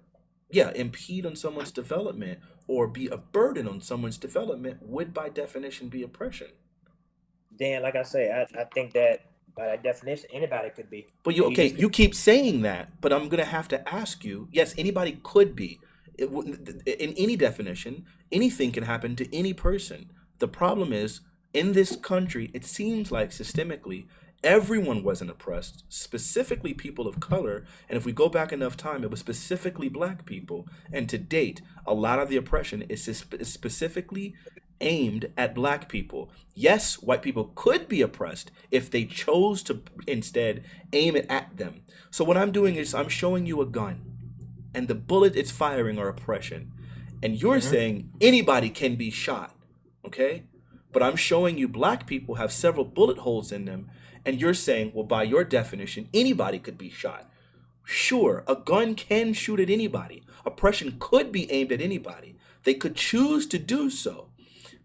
yeah, impede on someone's development or be a burden on someone's development would by definition be oppression. Dan, like I say, I think that by that definition, anybody could be, But you and you okay? just You keep saying that, but I'm gonna have to ask you. Yes, anybody could be. In any definition, anything can happen to any person. The problem is, in this country, it seems like systemically, everyone wasn't oppressed, specifically people of color. And if we go back enough time, it was specifically black people. And to date, a lot of the oppression is specifically aimed at black people. Yes, white people could be oppressed if they chose to instead aim it at them. So what I'm doing is I'm showing you a gun, and the bullet it's firing are oppression. And you're mhm. saying anybody can be shot, okay? But I'm showing you black people have several bullet holes in them, and you're saying, well, by your definition, anybody could be shot. Sure, a gun can shoot at anybody. Oppression could be aimed at anybody. They could choose to do so.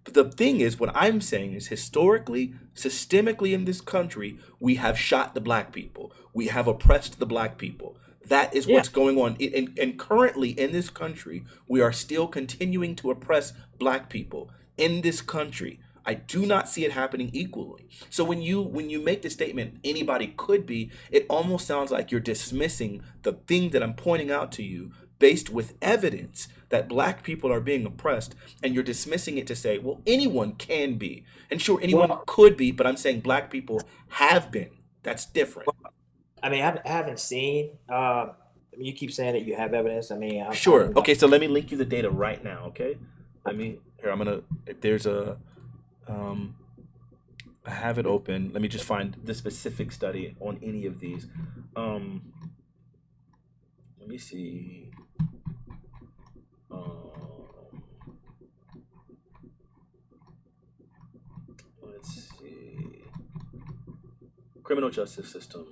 But the thing is, what I'm saying is historically, systemically in this country, we have shot the black people. We have oppressed the black people. That is Yeah. what's going on. And currently in this country, we are still continuing to oppress black people in this country. I do not see it happening equally. So when you make the statement anybody could be, it almost sounds like you're dismissing the thing that I'm pointing out to you based with evidence that black people are being oppressed, and you're dismissing it to say, well, anyone can be. And sure, anyone Well, could be, but I'm saying black people have been. That's different. I mean, I haven't seen. I mean, you keep saying that you have evidence. I mean, Sure. I'm Okay, so let me link you the data right now, okay? Let me here, I'm gonna if there's a um I have it open. Let me just find the specific study on any of these. Um let me see. Um let's see. Criminal justice system.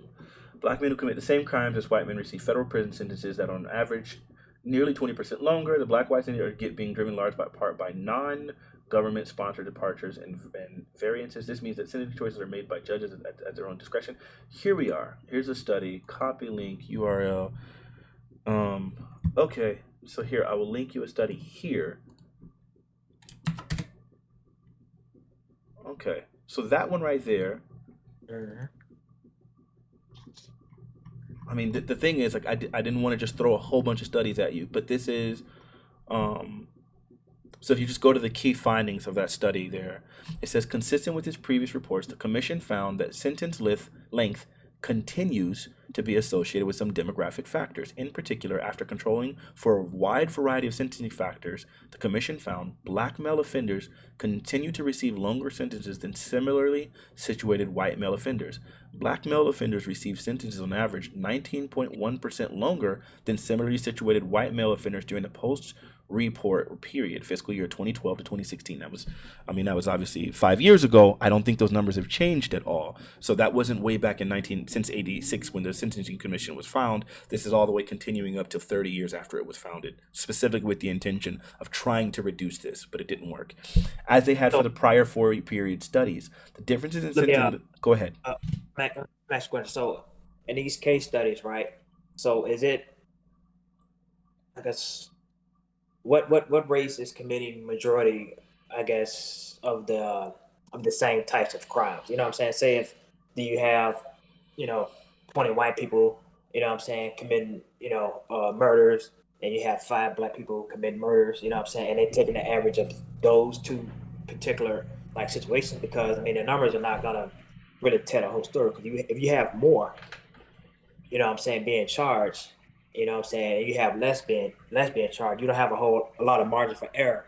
Black men who commit the same crimes as white men receive federal prison sentences that, on average, nearly 20% longer. The black white sentences are being driven large by part by non-government sponsored departures and variances. This means that sentencing choices are made by judges at their own discretion. Here we are. Here's a study. Copy link URL. Um, okay, so here I will link you a study here. Okay, so that one right there. Mhm. I mean, the thing is, like, I didn't want to just throw a whole bunch of studies at you, but this is, um, so if you just go to the key findings of that study there, it says consistent with its previous reports, the commission found that length continues to be associated with some demographic factors. In particular, after controlling for a wide variety of sentencing factors, the commission found black male offenders continue to receive longer sentences than similarly situated white male offenders. Black male offenders receive sentences on average 19.1% longer than similarly situated white male offenders during the post report period, fiscal year 2012 to 2016. That was obviously 5 years ago. I don't think those numbers have changed at all. So that wasn't way back in since 86 when the Sentencing Commission was found. This is all the way continuing up to 30 years after it was founded, specifically with the intention of trying to reduce this, but it didn't work. As they had for So the prior 4 period studies, the differences in let me sentencing. Go ahead. uh, next question. So in these case studies, right? So is it, I guess, what race is committing majority, I guess, of the same types of crimes? You know what I'm saying? Say if do you have, you know, 20 white people, you know what I'm saying, committing, murders, and you have five black people committing murders, you know what I'm saying, and they're taking the average of those two particular like situations because I mean the numbers are not gonna really tell the whole story because if you have more, you know what I'm saying, being charged, you know what I'm saying, you have less being charged, you don't have a lot of margin for error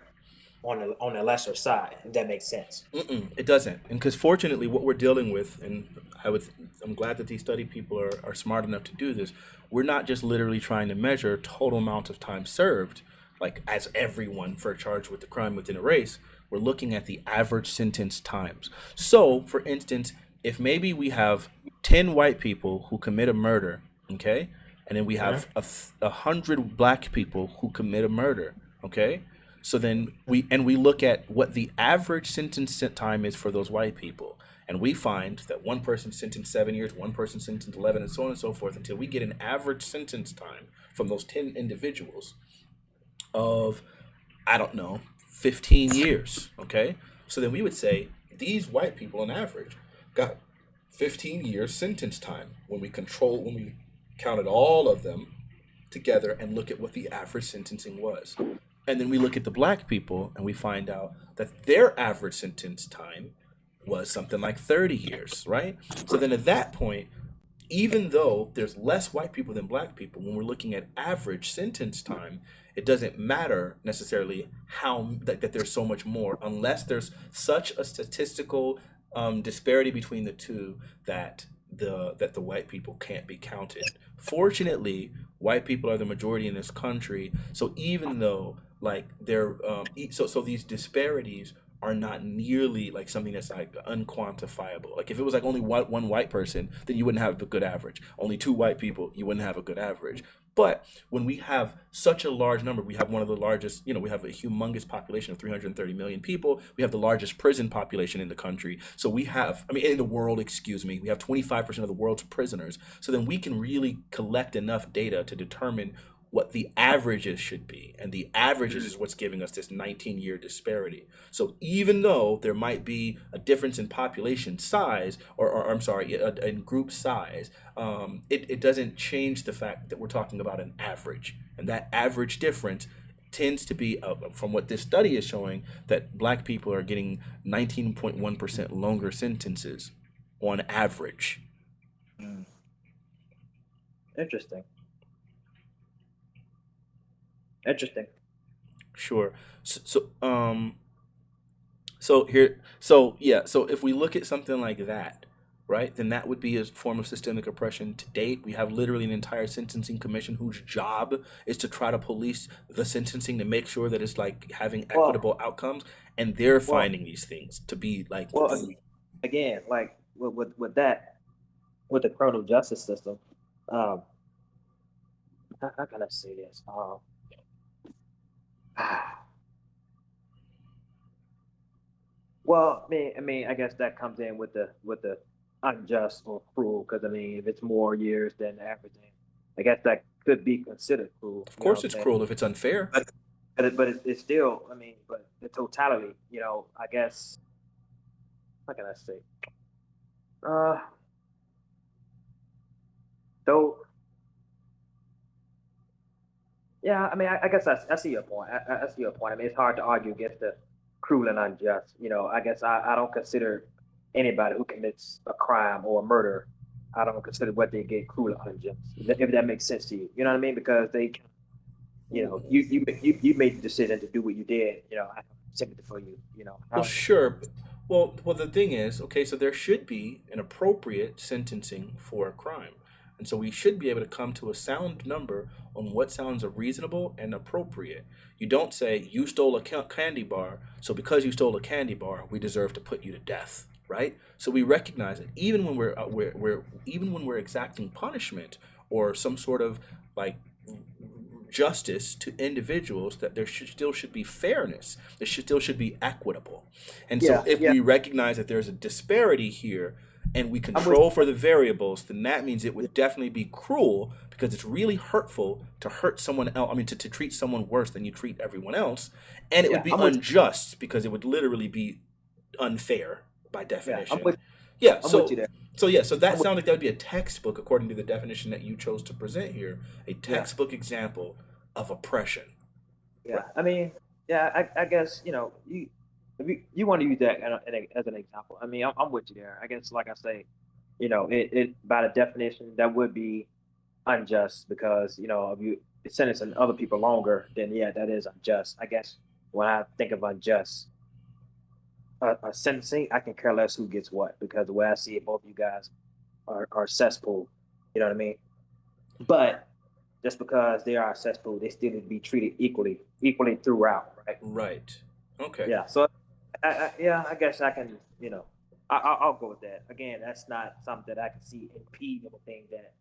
on the lesser side, if that makes sense. It doesn't, and because fortunately, what we're dealing with, and I'm glad that these study people are smart enough to do this. We're not just literally trying to measure total amount of time served, like as everyone for charged with the crime within a race. We're looking at the average sentence times. So, for instance, if maybe we have 10 white people who commit a murder, okay, and then we Mhm. have 100 black people who commit a murder, okay, so then we look at what the average sentence time is for those white people, and we find that one person sentenced 7 years, one person sentenced 11, and so on and so forth, until we get an average sentence time from those 10 individuals of, I don't know, 15 years. Okay, so then we would say these white people on average got 15 years sentence time when we counted all of them together and look at what the average sentencing was. And then we look at the black people and we find out that their average sentence time was something like 30 years, right? So then at that point, even though there's less white people than black people, when we're looking at average sentence time, it doesn't matter necessarily that there's so much more, unless there's such a statistical disparity between the two that the white people can't be counted. Fortunately, white people are the majority in this country, so even though like they're so these disparities are not nearly like something that's like unquantifiable. Like if it was like only one white person, then you wouldn't have a good average. Only two white people, you wouldn't have a good average. But when we have such a large number, we have one of the largest, we have a humongous population of 330 million people. We have the largest prison population in the country. So we have, I mean, in the world, excuse me, we have 25% of the world's prisoners. So then we can really collect enough data to determine what the averages should be. And the averages is what's giving us this 19-year disparity. So even though there might be a difference in population size, or I'm sorry, in group size, it doesn't change the fact that we're talking about an average. And that average difference tends to be, from what this study is showing, that black people are getting 19.1% longer sentences on average. Mm. Interesting. Interesting. Sure. So if we look at something like that, right, then that would be a form of systemic oppression. To date, we have literally an entire sentencing commission whose job is to try to police the sentencing to make sure that it's like having Well, equitable outcomes, and they're well, finding these things to be like, well. Again, like with that. with the criminal justice system. Um, how can I say this? Well, I guess that comes in with the unjust or cruel. Because I mean, if it's more years than everything, I guess that could be considered cruel. Of You know course, what I'm it's saying? cruel if it's unfair. But it's still, I mean, but the totality, I guess, how can I say? Uh, though, yeah, I mean, I guess I see your point. I see your point. I mean, it's hard to argue against the cruel and unjust. I guess I don't consider anybody who commits a crime or a murder. I don't consider what they get cruel or unjust. If that makes sense to you, you know what I mean? Because they, you made the decision to do what you did. I have sympathy for you. Well, How? sure. Well, the thing is, okay, so there should be an appropriate sentencing for a crime. And so we should be able to come to a sound number on what sounds reasonable and appropriate. You don't say you stole a candy bar, so because you stole a candy bar, we deserve to put you to death, right? So we recognize that even when we're even when we're exacting punishment or some sort of like justice to individuals, that there still should be fairness. There still should be equitable. And so Yeah, if yeah. we recognize that there's a disparity here and we I'm with control for the variables, then that means it you. would definitely be cruel because it's really hurtful to hurt someone else. I mean, to treat someone worse than you treat everyone else. And it would Yeah, be I'm with unjust because it would literally be unfair by yeah, definition. Yeah, I'm with you so there. so that I'm with sounds like that would be a textbook according to the definition that you chose to present here, a Yeah, textbook example of oppression. yeah. Right. I mean, yeah. I guess you if you want to use that as an example. I mean, I'm with you there. I guess, like I say, it by the definition that would be unjust because if you sentencing other people longer, then yeah, that is unjust. I guess when I think of unjust, sentencing, I can care less who gets what because the way I see it, both of you guys are cesspool. You know what I mean? But just because they are a cesspool, they still need to be treated equally throughout, right? Right. Okay. Yeah. So, yeah, I guess I can, I'll go with that. Again, that's not something that I can see impede anything that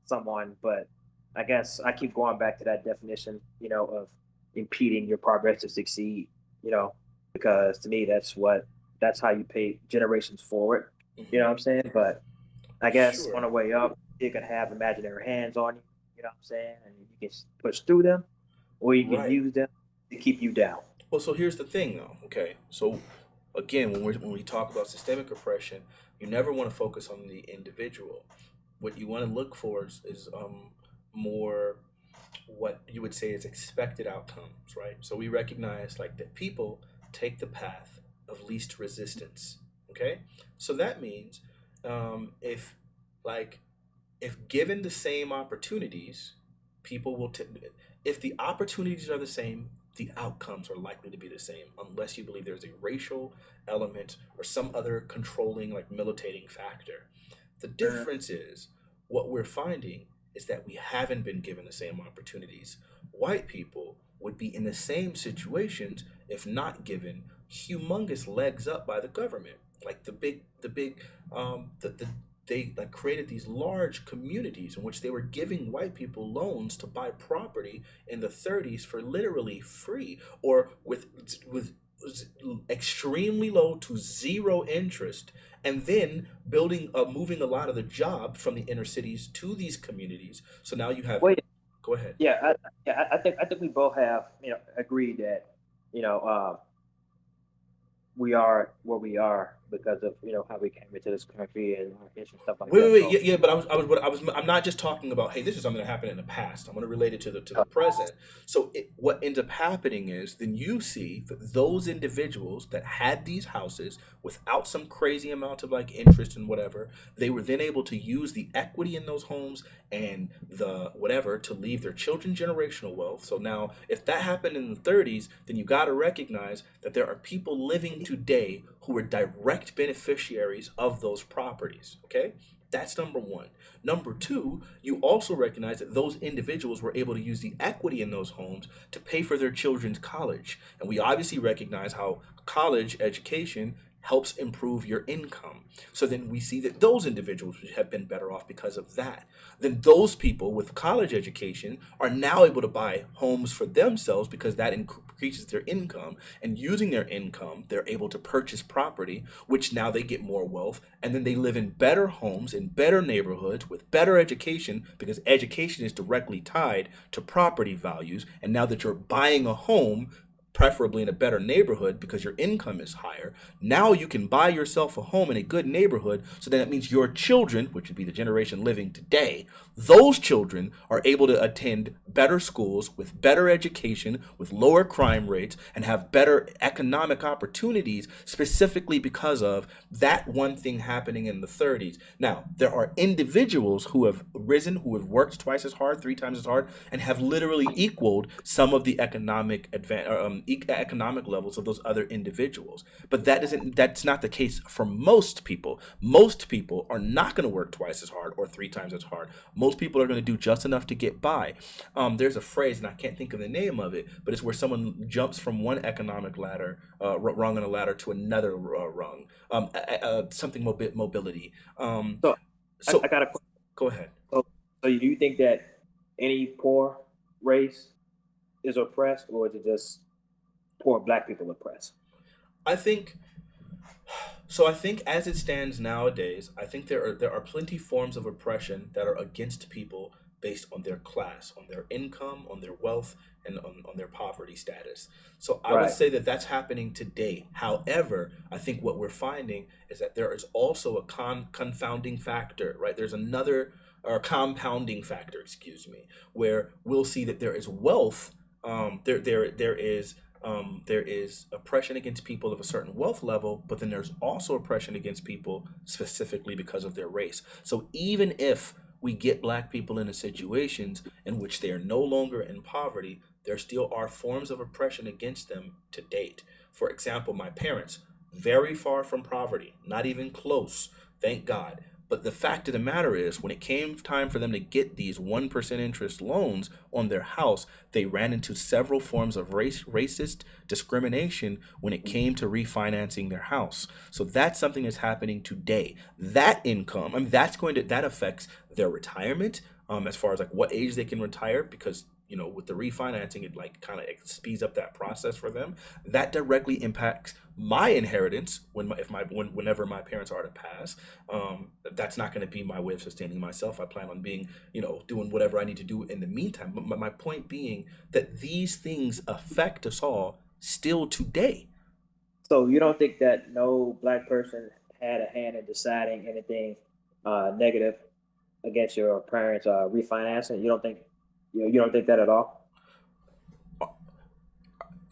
someone, but I guess I keep going back to that definition, of impeding your progress to succeed, you know, because to me, that's how you pay generations forward. You know what I'm Hmm. saying? But I guess on Sure. the way up, you can have imaginary hands on you. You know what I'm saying? And you can push through them, or you can Right. use them to keep you down. Well, so here's the thing, though. Okay. So again, when we talk about systemic oppression, you never want to focus on the individual. What you want to look for is more what you would say is expected outcomes, right? So we recognize like that people take the path of least resistance. Okay, so that means if like if given the same opportunities, people will. If the opportunities are the same, the outcomes are likely to be the same, unless you believe there's a racial element or some other controlling, like militating factor. The Uh, difference is what we're finding is that we haven't been given the same opportunities. White people would be in the same situations if not given humongous legs up by the government. Like the they like created these large communities in which they were giving white people loans to buy property in the 30s for literally free or with extremely low to zero interest, and then moving a lot of the job from the inner cities to these communities. So now you have, well, go ahead. yeah, I think we both have agreed that you know uh, we are where we are because of how we came into this country and our history and stuff like that. Wait, So yeah, yeah, but I'm not just talking about, hey, this is something that happened in the past. I'm going to relate it to the present. So what ends up happening is then you see that those individuals that had these houses without some crazy amount of like interest and whatever, they were then able to use the equity in those homes and the whatever to leave their children generational wealth. So now, if that happened in the 30s, then you got to recognize that there are people living today who are direct beneficiaries of those properties. Okay? That's number one. Number two, you also recognize that those individuals were able to use the equity in those homes to pay for their children's college. And we obviously recognize how college education helps improve your income. So then we see that those individuals have been better off because of that. Then those people with college education are now able to buy homes for themselves because that increases their income. And using their income, they're able to purchase property, which now they get more wealth. And then they live in better homes, in better neighborhoods, with better education, because education is directly tied to property values. And now that you're buying a home, preferably in a better neighborhood because your income is higher. Now you can buy yourself a home in a good neighborhood. So then that means your children, which would be the generation living today, those children are able to attend better schools with better education, with lower crime rates, and have better economic opportunities specifically because of that one thing happening in the 30s. Now, there are individuals who have risen, who have worked twice as hard, three times as hard, and have literally equaled some of the economic levels of those other individuals. But that's not the case for most people. Most people are not going to work twice as hard or three times as hard. Most people are going to do just enough to get by. There's a phrase, and I can't think of the name of it, but it's where someone jumps from one economic ladder, rung on a ladder, to another rung. Something mobility. So So I got a question. go ahead. So, so do you think that any poor race is oppressed, or is it just poor black people oppressed? I think So I think as it stands nowadays, I think there are plenty forms of oppression that are against people based on their class, on their income, on their wealth, and on their poverty status. So I would Right. say that that's happening today. However, I think what we're finding is that there is also a confounding factor, right? There's another or compounding factor, excuse me, where we'll see that there is wealth. There is oppression against people of a certain wealth level, but then there's also oppression against people specifically because of their race. So even if we get black people into situations in which they are no longer in poverty, there still are forms of oppression against them to date. For example, my parents, very far from poverty, not even close, thank God. But the fact of the matter is, when it came time for them to get these 1% interest loans on their house, they ran into several forms of racist discrimination when it came to refinancing their house. So that's something that's happening today. That income, I mean, that affects their retirement, as far as like what age they can retire, because with the refinancing, it like kind of speeds up that process for them. That directly impacts my inheritance whenever my parents are to pass. That's not going to be my way of sustaining myself. I plan on being, doing whatever I need to do in the meantime. But my point being that these things affect us all still today. So you don't think that no black person had a hand in deciding anything negative against your parents' refinancing? You don't think you don't think that at all?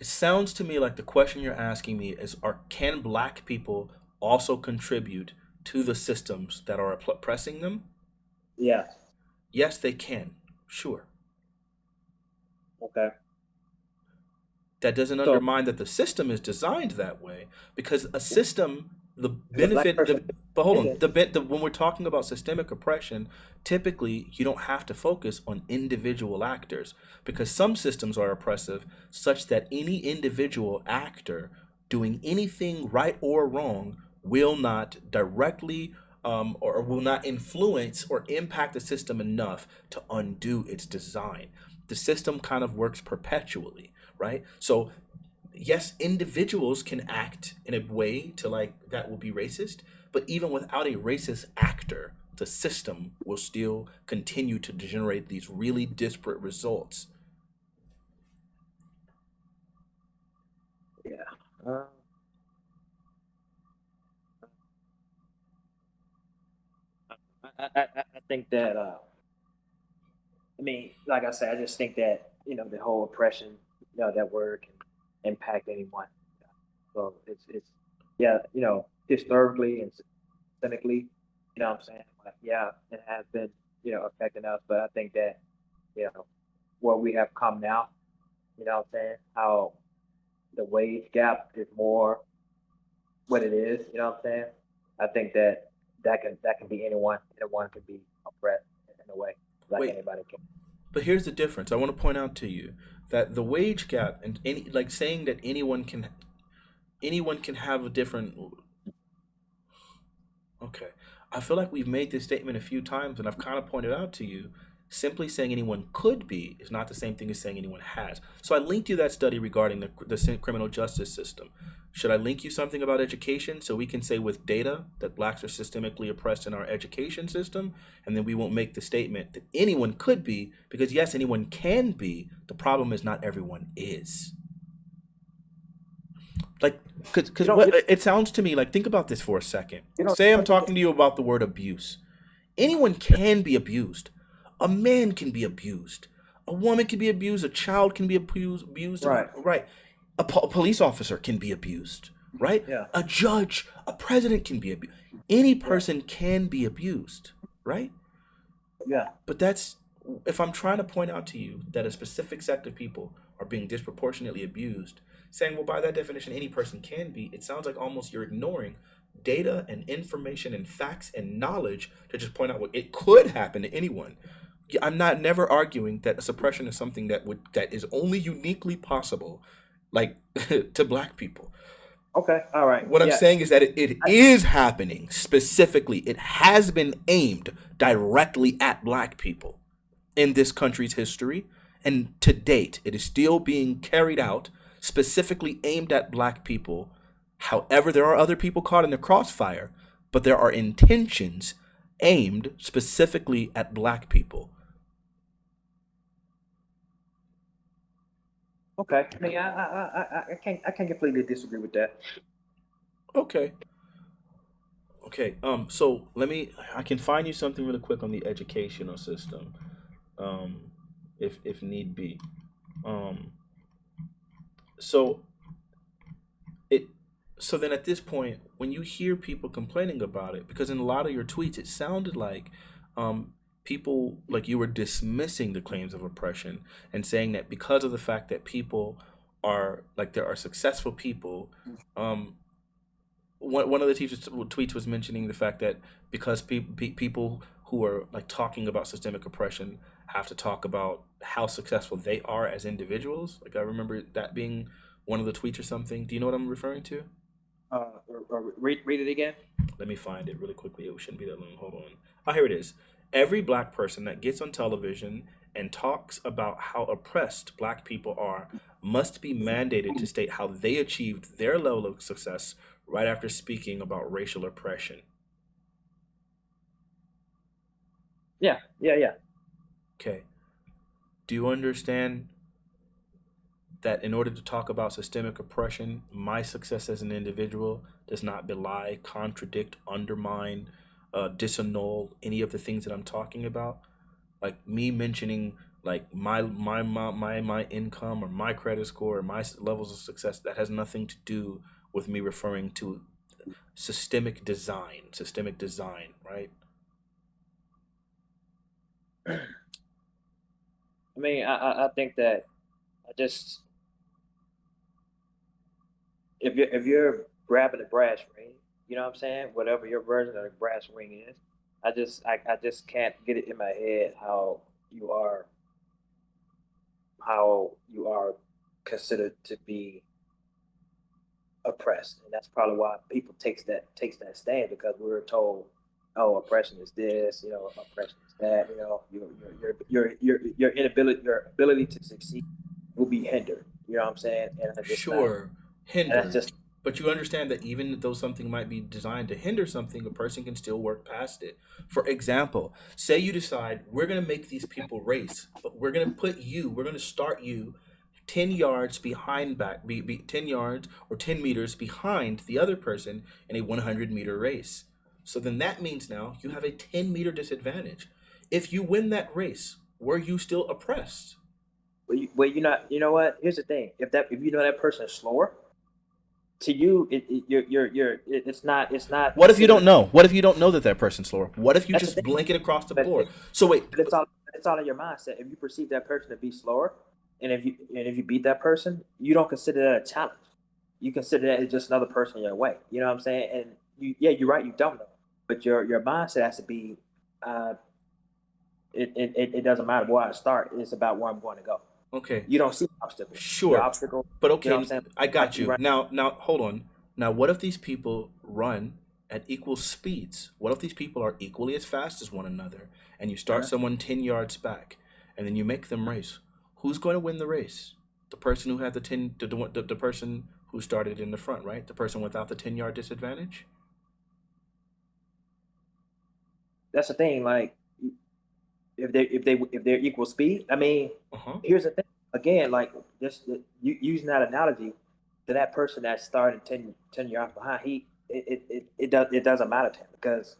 It sounds to me like the question you're asking me is, can black people also contribute to the systems that are oppressing them? Yeah. Yes, they can. Sure. Okay. That doesn't So undermine that the system is designed that way, because a yeah, system, the as a black benefit, person, but hold on, isn't. when we're talking about systemic oppression, typically you don't have to focus on individual actors, because some systems are oppressive such that any individual actor doing anything right or wrong will not directly, or will not influence or impact the system enough to undo its design. The system kind of works perpetually, right? So yes, individuals can act in a way to like that will be racist, but even without a racist actor, the system will still continue to generate these really disparate results. Yeah. Uh, I think that I mean, like I said, I just think that the whole oppression, that word can impact anyone. So it's yeah, historically and cynically, what I'm saying. But yeah, it has been affecting us. But I think that you know where we have come now, what I'm saying, how the wage gap is more what it is. What I'm saying. I think that that can be anyone. Anyone can be oppressed in a way like Wait, anybody can. but here's the difference. I want to point out to you that the wage gap and any like saying that anyone can have a different Okay. I feel like we've made this statement a few times, and I've kind of pointed out to you simply saying anyone could be is not the same thing as saying anyone has. So I linked you that study regarding the criminal justice system. Should I link you something about education so we can say with data that blacks are systemically oppressed in our education system, and then we won't make the statement that anyone could be, because yes, anyone can be. The problem is not everyone is. Like, You because don't. what it sounds to me like, think about this for a second. You don't. Say I'm talking to you about the word abuse. Anyone can be abused. A man can be abused. A woman can be abused. A child can be abused, Right. right? A police officer can be abused, right? Yeah. A judge, a president can be abused. Any Yeah. person can be abused, right? Yeah. But that's, if I'm trying to point out to you that a specific sect of people are being disproportionately abused, saying, well, by that definition, any person can be, it sounds like almost you're ignoring data and information and facts and knowledge to just point out what it could happen to anyone. Yeah, I'm not never arguing that suppression is something that is only uniquely possible, like to black people. Okay. All right. What I'm Yeah. saying is that it I, is happening specifically. It has been aimed directly at black people in this country's history. And to date, it is still being carried out specifically aimed at black people. However, there are other people caught in the crossfire, but there are intentions aimed specifically at black people. okay. I mean, I can't completely disagree with that. Okay. Okay. So I can find you something really quick on the educational system, um, if need be. Um, so it so then at this point, when you hear people complaining about it, because in a lot of your tweets it sounded like um, people, like you were dismissing the claims of oppression and saying that because of the fact that people are like there are successful people. um, one of the teachers tweets was mentioning the fact that because people who are like talking about systemic oppression have to talk about how successful they are as individuals. Like I remember that being one of the tweets or something. Do you know what I'm referring to? Read it again. Let me find it really quickly. It shouldn't be that long. Hold on. Oh, here it is. Every black person that gets on television and talks about how oppressed black people are must be mandated to state how they achieved their level of success right after speaking about racial oppression. Yeah. Yeah. Yeah. Okay. Do you understand that in order to talk about systemic oppression, my success as an individual does not belie, contradict, undermine, disannul any of the things that I'm talking about? Like me mentioning like my income or my credit score or my levels of success, that has nothing to do with me referring to systemic design, right? I mean, I think that I just if you're grabbing the brass ring, you know what I'm saying? Whatever your version of the brass ring is, I just can't get it in my head you are how you are considered to be oppressed, and that's probably why people takes that stand because we were told, oh, oppression is this, oppression is that, your ability to succeed will be hindered. You know what I'm saying? And I just not, Sure, and that's hindered. just But you understand that even though something might be designed to hinder something, a person can still work past it. For example, say you decide we're going to make these people race, but we're going to start you 10 yards behind 10 yards or 10 meters behind the other person in a 100-meter race. So then that means now you have a 10-meter disadvantage. If you win that race, were you still oppressed? well, you're not. You know what? Here's the thing: if you know that person is slower, to you, it's not What if you don't considered. know? What if you don't know that that person's slower? What if you That's the just thing. blink it across the But, board? So wait, but it's all in your mindset. If you perceive that person to be slower, and if you beat that person, you don't consider that a challenge. You consider that as just another person in your way. You know what I'm saying? And yeah, you're right. You don't know, but your mindset has to be. Uh, it doesn't matter where I start. It's about where I'm going to go. okay, You don't see obstacles. Your sure, obstacle. but You know what I'm okay, saying? I Like got you you. run. Now hold on. Now, what if these people run at equal speeds. What if these people are equally as fast as one another, and you start Uh-huh. someone 10 yards back, and then you make them race? Who's going to win the race? The person who had the 10, the person who started in the front, right? The person without the 10-yard disadvantage? That's the thing. Like if they're equal speed, I mean, Uh huh. here's the thing. Again, like just using that analogy to that person that started 10 yards behind, it doesn't matter to him because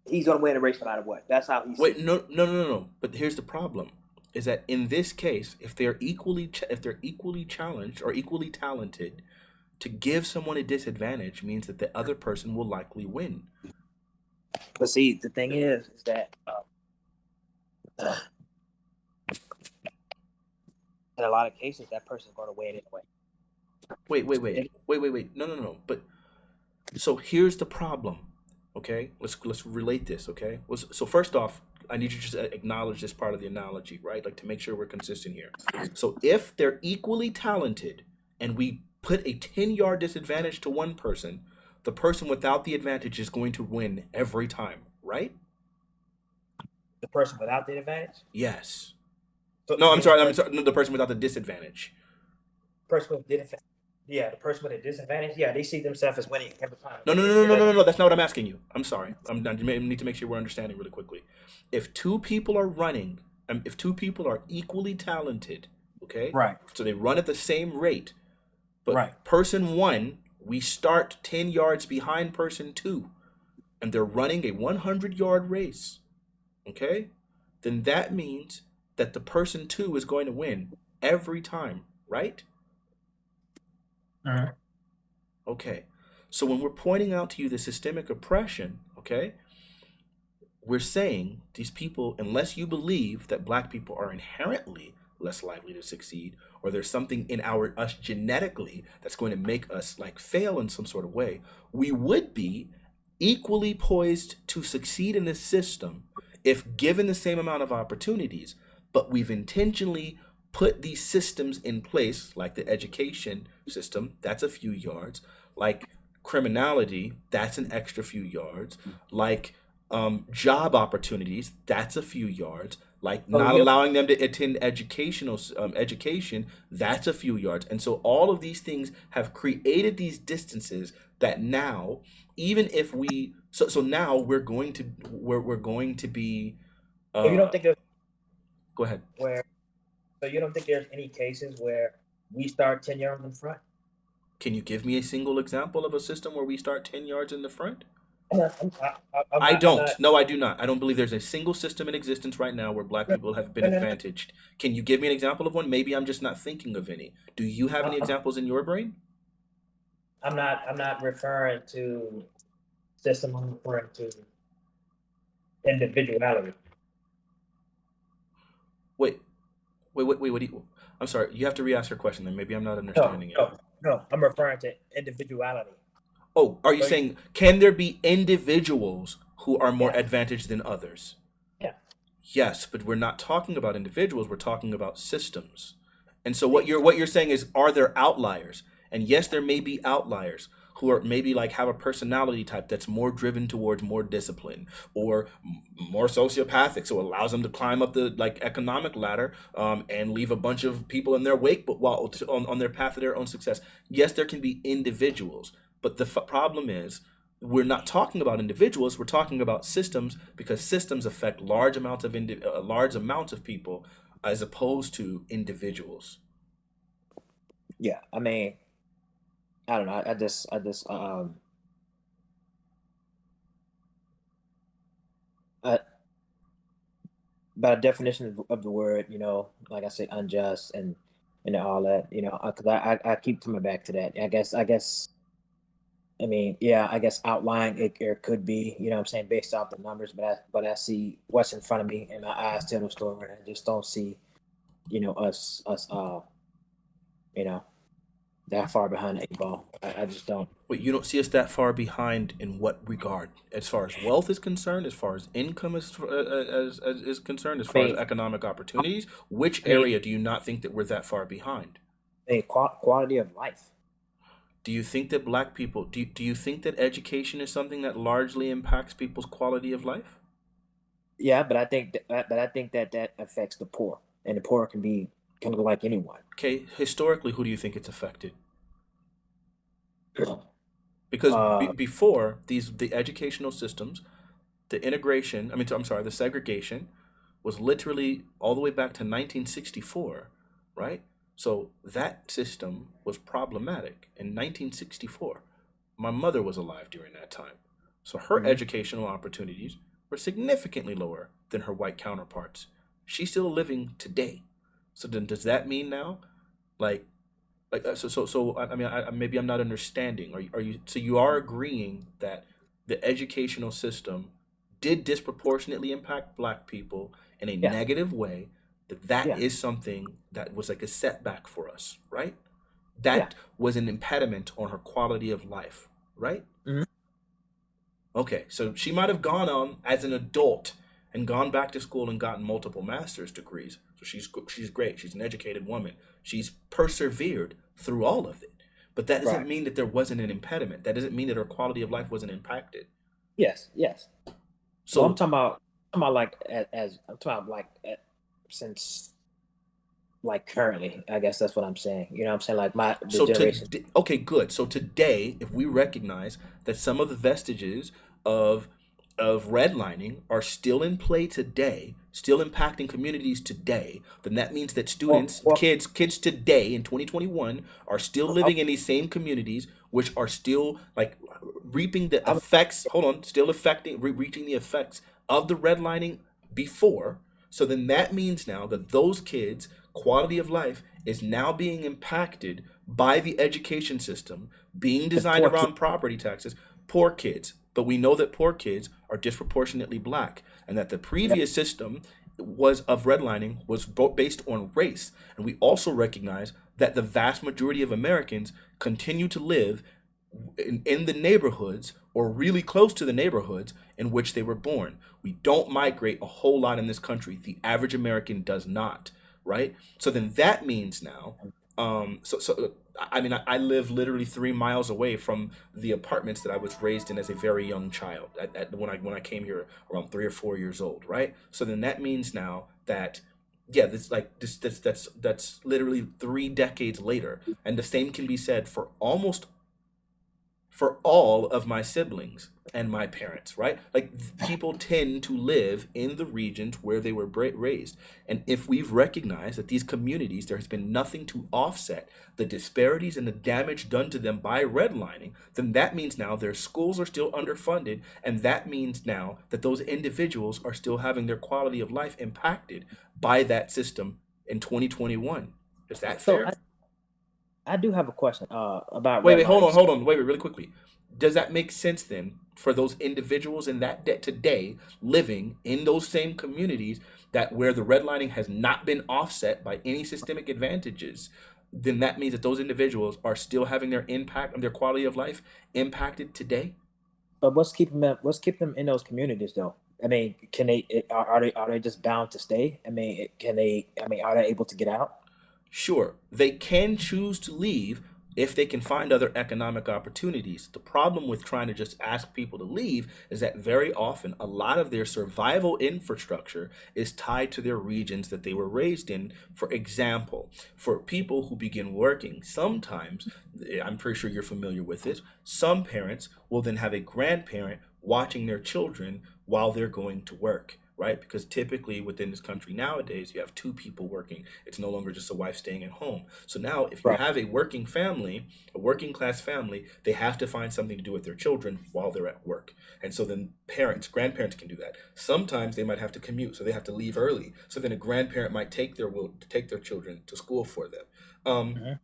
he's gonna win the race no matter what. That's how he Wait, sees it. no, no, no, no, no. But here's the problem: is that in this case, if they're equally challenged or equally talented, to give someone a disadvantage means that the other person will likely win. But see, the thing is that in a lot of cases, that person's gonna win anyway. Wait, wait, wait, It, wait, wait, wait. No, no, no. But so here's the problem. Okay, let's relate this. Okay, so first off, I need you to just acknowledge this part of the analogy, right? Like to make sure we're consistent here. So if they're equally talented, and we put a 10-yard disadvantage to one person, the person without the advantage is going to win every time, right? the person without the advantage. Yes. So No, you I'm mean the sorry. I'm person sorry. No, the person without the disadvantage. person with disadvantage? Yeah, the person with a disadvantage. Yeah, they see themselves as winning every time. No, no, no, no, It no, no, doesn't. no, no. That's not what I'm asking you. I'm sorry. I need to make sure we're understanding really quickly. If two people are running, if two people are equally talented, okay, Right, so they run at the same rate, but right. person one, we start 10 yards behind person two, and they're running a 100-yard race, okay, then that means that the person two is going to win every time, right? Mhm. Okay. So when we're pointing out to you the systemic oppression, okay, we're saying these people, unless you believe that black people are inherently less likely to succeed, or there's something in our us genetically that's going to make us like fail in some sort of way, we would be equally poised to succeed in this system if given the same amount of opportunities, but we've intentionally put these systems in place, like the education system, that's a few yards, like criminality, that's an extra few yards, like job opportunities, that's a few yards, like So not you allowing them to attend education, that's a few yards. And so all of these things have created these distances that now, even if we so now we're going to be so you don't uh think there's go ahead. where so you don't think there's any cases where we start 10 yards in front? Can you give me a single example of a system where we start 10 yards in the front? I'm I not. I'm don't. not. No, I do not. I don't believe there's a single system in existence right now where black people have been advantaged. Can you give me an example of one? Maybe I'm just not thinking of any. Do you have any examples in your brain? I'm not. I'm not referring to system. I'm referring to individuality. Wait, wait. What do you, I'm sorry. You have to re-ask your question then. Maybe I'm not No, understanding it. no, no. I'm referring to individuality. Oh, are you So saying can there be individuals who are more yeah, advantaged than others? yeah. Yes, but we're not talking about individuals, we're talking about systems. And so See, what you're saying is, are there outliers? And yes, there may be outliers who are maybe like have a personality type that's more driven towards more discipline, or more sociopathic, so it allows them to climb up the like economic ladder, and leave a bunch of people in their wake, but while on their path to their own success. Yes, there can be individuals, but the problem is we're not talking about individuals, we're talking about systems, because systems affect large amounts of people as opposed to individuals. yeah. I mean, I don't know. I, by the definition of the word, like I say, unjust and all that, because I keep coming back to that. I guess. I mean, yeah, I guess outlying it could be, what I'm saying, based off the numbers, but I see what's in front of me and my eyes tell the story. And I just don't see, us you know, that far behind the eight ball. I just don't. Wait, you don't see us that far behind in what regard? As far as wealth is concerned, as far as income as is concerned, as I far as mean, economic opportunities, which I mean, area do you not think that we're that far behind? quality of life. Do you think that black people do you think that education is something that largely impacts people's quality of life? Yeah, but I think that that affects the poor, and the poor can be kind of like anyone. Okay, historically, who do you think it's affected? Because Uh, before the educational systems, the integration, I'm sorry, the segregation was literally all the way back to 1964, right? So that system was problematic in 1964. My mother was alive during that time. So her mhm. educational opportunities were significantly lower than her white counterparts. She's still living today. So then does that mean now, like, maybe I'm not understanding. So you are agreeing that the educational system did disproportionately impact black people in a Yeah, negative way, that yeah, is something that was like a setback for us, right? yeah. That was an impediment on her quality of life, right? Mhm. Okay, so she might have gone on as an adult and gone back to school and gotten multiple master's degrees. So she's great. She's an educated woman. She's persevered through all of it. But that doesn't Right. mean that there wasn't an impediment. That doesn't mean that her quality of life wasn't impacted. Yes, yes. Well, So I'm talking about like I'm talking about like since like currently. I guess that's what I'm saying. You know what I'm saying? Like the So generation. to okay, good. So today, if we recognize that some of the vestiges of redlining are still in play today, still impacting communities today, then that means that Well, students, well, kids today in 2021 are still I, living in these same communities, which are still like reaping the I, effects. Hold on, still affecting, reaching the effects of the redlining before. So then that means now that those kids' quality of life is now being impacted by the education system being the designed poor kid. around property taxes. Poor kids. But we know that poor kids are disproportionately black, and that the Yeah. previous system was of redlining was based on race. And we also recognize that the vast majority of Americans continue to live in the neighborhoods or really close to the neighborhoods in which they were born. We don't migrate a whole lot in this country. The average American does not, right? So then that means now, I live literally 3 miles away from the apartments that I was raised in as a very young child. When I came here around 3 or 4 years old, right? So then that means now that yeah, that's literally 3 decades later, and the same can be said for all of my siblings and my parents, right? Like people tend to live in the regions where they were raised. And if we've recognized that these communities, there has been nothing to offset the disparities and the damage done to them by redlining, then that means now their schools are still underfunded. And that means now that those individuals are still having their quality of life impacted by that system in 2021. Is that So fair? I do have a question about Wait, hold redlining. on, hold on. Wait, really quickly. Does that make sense then for those individuals in that debt today living in those same communities that where the redlining has not been offset by any systemic advantages? Then that means that those individuals are still having their impact on their quality of life impacted today? But what's keeping them in those communities though? I mean, can are they just bound to stay? I mean, can they? I mean, are they able to get out? Sure, they can choose to leave if they can find other economic opportunities. The problem with trying to just ask people to leave is that very often a lot of their survival infrastructure is tied to their regions that they were raised in. For example, for people who begin working, sometimes, I'm pretty sure you're familiar with this, some parents will then have a grandparent watching their children while they're going to work, right? Because typically within this country nowadays, you have two people working. It's no longer just a wife staying at home. So now, if you Right. have a working family, a working class family, they have to find something to do with their children while they're at work. And so then parents, grandparents can do that. Sometimes they might have to commute, so they have to leave early. So then a grandparent might take their children to school for them. Um, Mhm.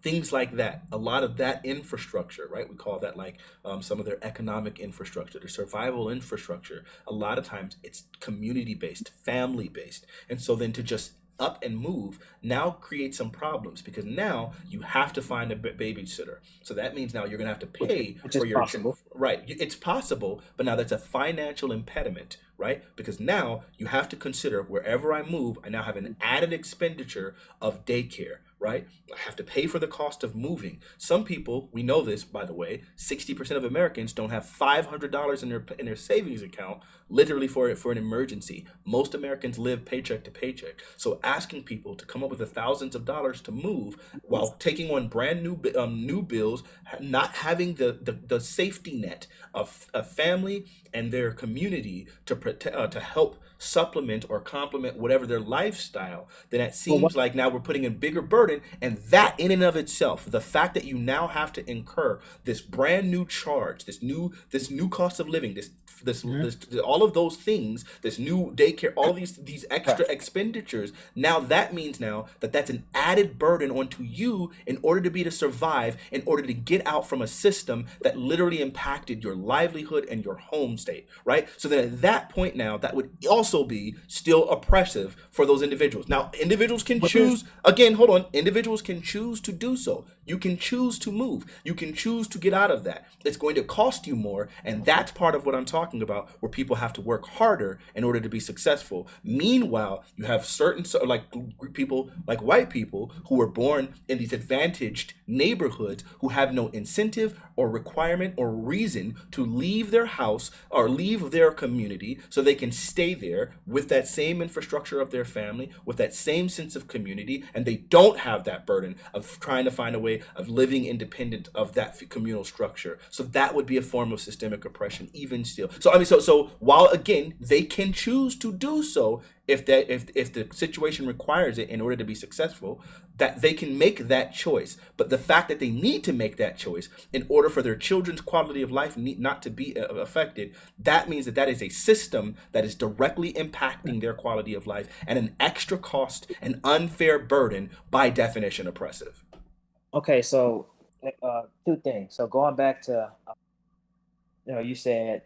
things like that, a lot of that infrastructure, right? We call that like some of their economic infrastructure, their survival infrastructure. A lot of times it's community based, family based. And so then to just up and move now creates some problems because now you have to find a babysitter. So that means now you're going to have to pay Which for is your possible. right. It's possible, but now that's a financial impediment, right? Because now you have to consider wherever I move, I now have an added expenditure of daycare, right? I have to pay for the cost of moving. Some people, we know this by the way, 60% of Americans don't have $500 in their savings account, literally for an emergency. Most Americans live paycheck to paycheck. So asking people to come up with the thousands of dollars to move while taking on brand new bills, not having the safety net of a family and their community to protect, to help supplement or complement whatever their lifestyle, then it Well, what, seems like now we're putting a bigger burden. And that in and of itself, the fact that you now have to incur this brand new charge, this new cost of living, Mhm. this all of those things, this new daycare, all of these extra Right. expenditures, now that means now that that's an added burden onto you in order to be to survive, in order to get out from a system that literally impacted your livelihood and your home state, right? So then at that point now, that would also be still oppressive for those individuals. Now, individuals can Well, here's choose, again, hold on, individuals can choose to do so. You can choose to move. You can choose to get out of that. It's going to cost you more, and that's part of what I'm talking about, where people have to work harder in order to be successful. Meanwhile, you have certain like people, like white people, who were born in these advantaged neighborhoods who have no incentive or requirement or reason to leave their house or leave their community, so they can stay there with that same infrastructure of their family, with that same sense of community, and they don't have that burden of trying to find a way of living independent of that communal structure. So that would be a form of systemic oppression, even still. So I mean, so while again they can choose to do so, if the situation requires it in order to be successful, that they can make that choice. But the fact that they need to make that choice in order for their children's quality of life not to be affected, that means that that is a system that is directly impacting their quality of life, and an extra cost, an unfair burden, by definition oppressive. okay. So, two things. So going back to, you said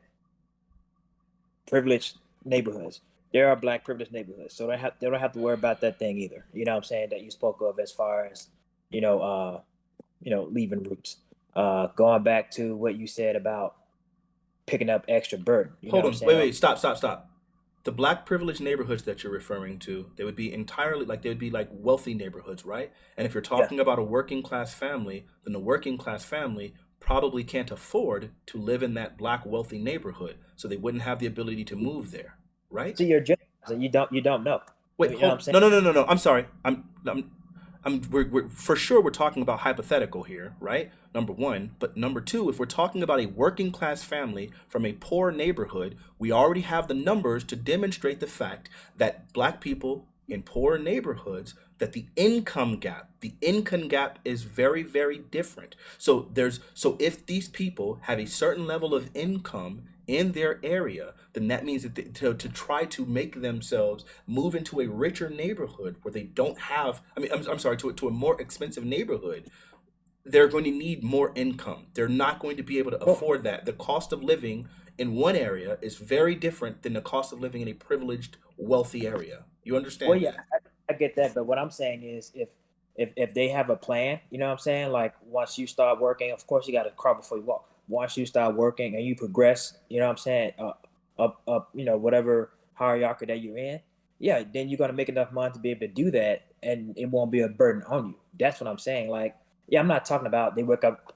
privileged neighborhoods. There are black privileged neighborhoods, so they don't have to worry about that thing either. You know what I'm saying, that you spoke of as far as you know, uh, leaving roots. Going back to what you said about picking up extra burden. You know Hold what I'm on, wait, saying? wait, stop. The black privileged neighborhoods that you're referring to, they would be entirely like, they would be like wealthy neighborhoods, right? And if you're Yeah. talking about a working class family, then the working class family probably can't afford to live in that black wealthy neighborhood, so they wouldn't have the ability to move there, right? See, you're generalizing. You don't know. Wait, You know what I'm hold. saying? No. I'm sorry. We're for sure we're talking about hypothetical here, right? Number one, but number two, if we're talking about a working class family from a poor neighborhood, we already have the numbers to demonstrate the fact that black people in poor neighborhoods, that the income gap is very, very different. So if these people have a certain level of income in their area, then that means that to try to make themselves move into a richer neighborhood where they don't have, I mean, I'm sorry, to a more expensive neighborhood, they're going to need more income. They're not going to be able to Well, afford that. The cost of living in one area is very different than the cost of living in a privileged, wealthy area. You well, understand yeah, that? I get that, but what I'm saying is, if they have a plan, you know what I'm saying? Like once you start working, of course you got to crawl before you walk. Once you start working and you progress, you know what I'm saying, up, whatever hierarchy that you're in, yeah, then you're gonna make enough money to be able to do that, and it won't be a burden on you. That's what I'm saying. Like, yeah, I'm not talking about they wake up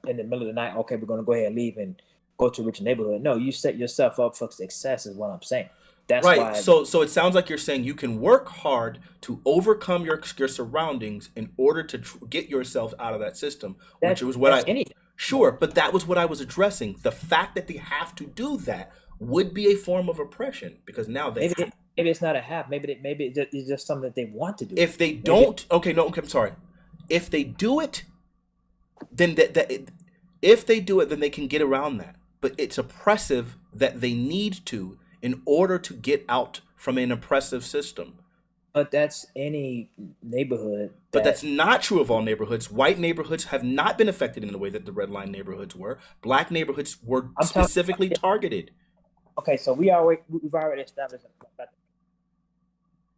in the middle of the night. Okay, we're gonna go ahead and leave and go to a richer neighborhood. No, you set yourself up for success, is what I'm saying. That's Right. why So it sounds like you're saying you can work hard to overcome your surroundings in order to get yourself out of that system, which was what that's I anything. sure, but that was what I was addressing. The fact that they have to do that would be a form of oppression, because now they Maybe it's not a have. Maybe it's just something that they want to do. if they Maybe don't, okay, no, okay, I'm sorry. If they do it, then if they do it, then they can get around that. But it's oppressive that they need to in order to get out from an oppressive system. but that's any neighborhood But that's that not true of all neighborhoods. White neighborhoods have not been affected in the way that the red line neighborhoods were. Black neighborhoods were I'm talking about. specifically Yeah, targeted. okay, so we've already established about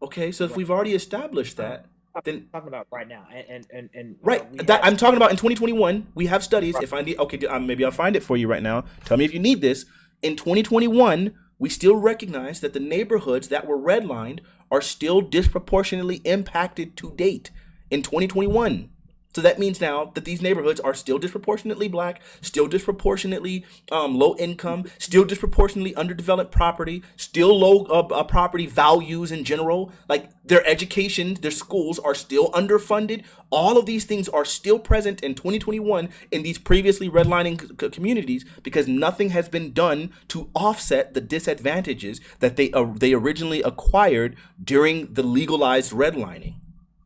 Okay, so the if right. we've already established I'm that, then talking about right now, and right, we that have. I'm talking about in 2021, we have studies. Right. If I need, okay, maybe I'll find it for you right now. Tell me if you need this. In 2021, we still recognize that the neighborhoods that were redlined are still disproportionately impacted to date. in 2021. So that means now that these neighborhoods are still disproportionately black, still disproportionately low income, still disproportionately underdeveloped property, still low property values in general. Like their education, their schools are still underfunded. All of these things are still present in 2021 in these previously redlining communities because nothing has been done to offset the disadvantages that they originally acquired during the legalized redlining.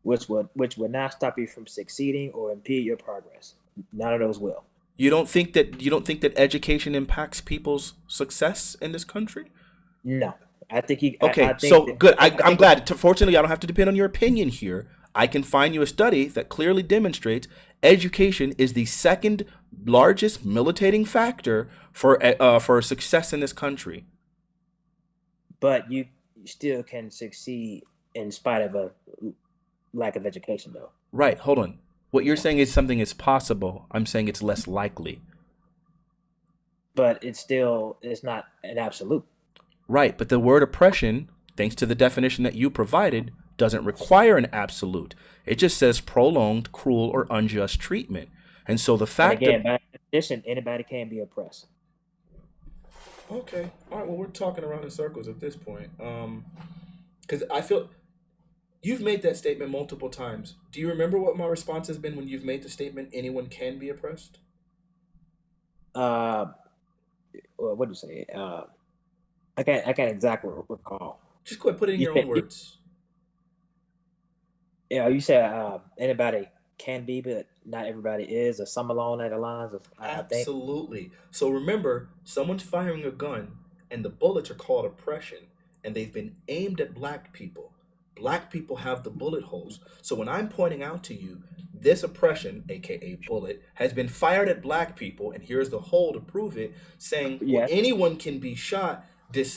which would not stop you from succeeding or impede your progress. None of those will. You don't think that education impacts people's success in this country? No, I think he. I Okay, think so that. good. I think. I I'm think that. glad. Fortunately, I don't have to depend on your opinion here. I can find you a study that clearly demonstrates education is the second largest militating factor for success in this country. But you still can succeed in spite of a lack of education, though. Right. Hold on. What you're saying is something is possible. I'm saying it's less likely. But it's not an absolute. Right, but the word oppression, thanks to the definition that you provided, doesn't require an absolute. It just says prolonged, cruel, or unjust treatment. And so the And fact again, that by definition, anybody can be oppressed. okay, all right, well, we're talking around in circles at this point. Because I feel you've made that statement multiple times. Do you remember what my response has been when you've made the statement anyone can be oppressed? Uh, well, what do you say? I can't exactly recall. Just go ahead, put it in You your own said, words. you said anybody can be, but not everybody is, or some along that lines of, I think. Absolutely. So remember, someone's firing a gun, and the bullets are called oppression, and they've been aimed at black people. Black people have the bullet holes. So when I'm pointing out to you, this oppression, aka bullet, has been fired at black people, and here's the hole to prove it, saying, well, Yes, anyone can be shot,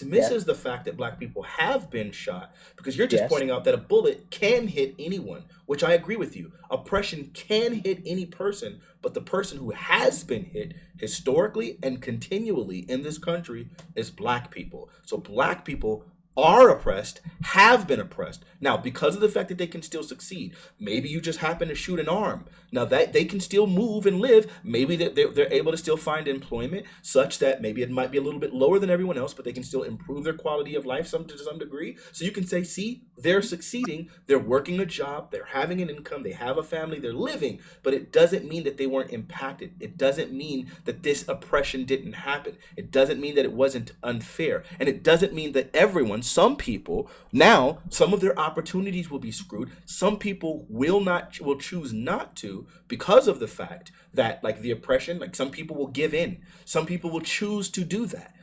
yes, dismisses the fact that black people have been shot because you're just yes, pointing out that a bullet can hit anyone, which I agree with you. Oppression can hit any person, but the person who has been hit historically and continually in this country is black people. So black people are oppressed, have been oppressed. Now, because of the fact that they can still succeed, maybe you just happen to shoot an arm. Now that they can still move and live, maybe they're able to still find employment such that maybe it might be a little bit lower than everyone else, but they can still improve their quality of life to some degree. So you can say, see, they're succeeding, they're working a job, they're having an income, they have a family, they're living, but it doesn't mean that they weren't impacted. It doesn't mean that this oppression didn't happen. It doesn't mean that it wasn't unfair. And it doesn't mean that everyone, some people, now some of their opportunities will be screwed. Some people will choose not to because of the fact that like the oppression, like some people will give in. Some people will choose to do that.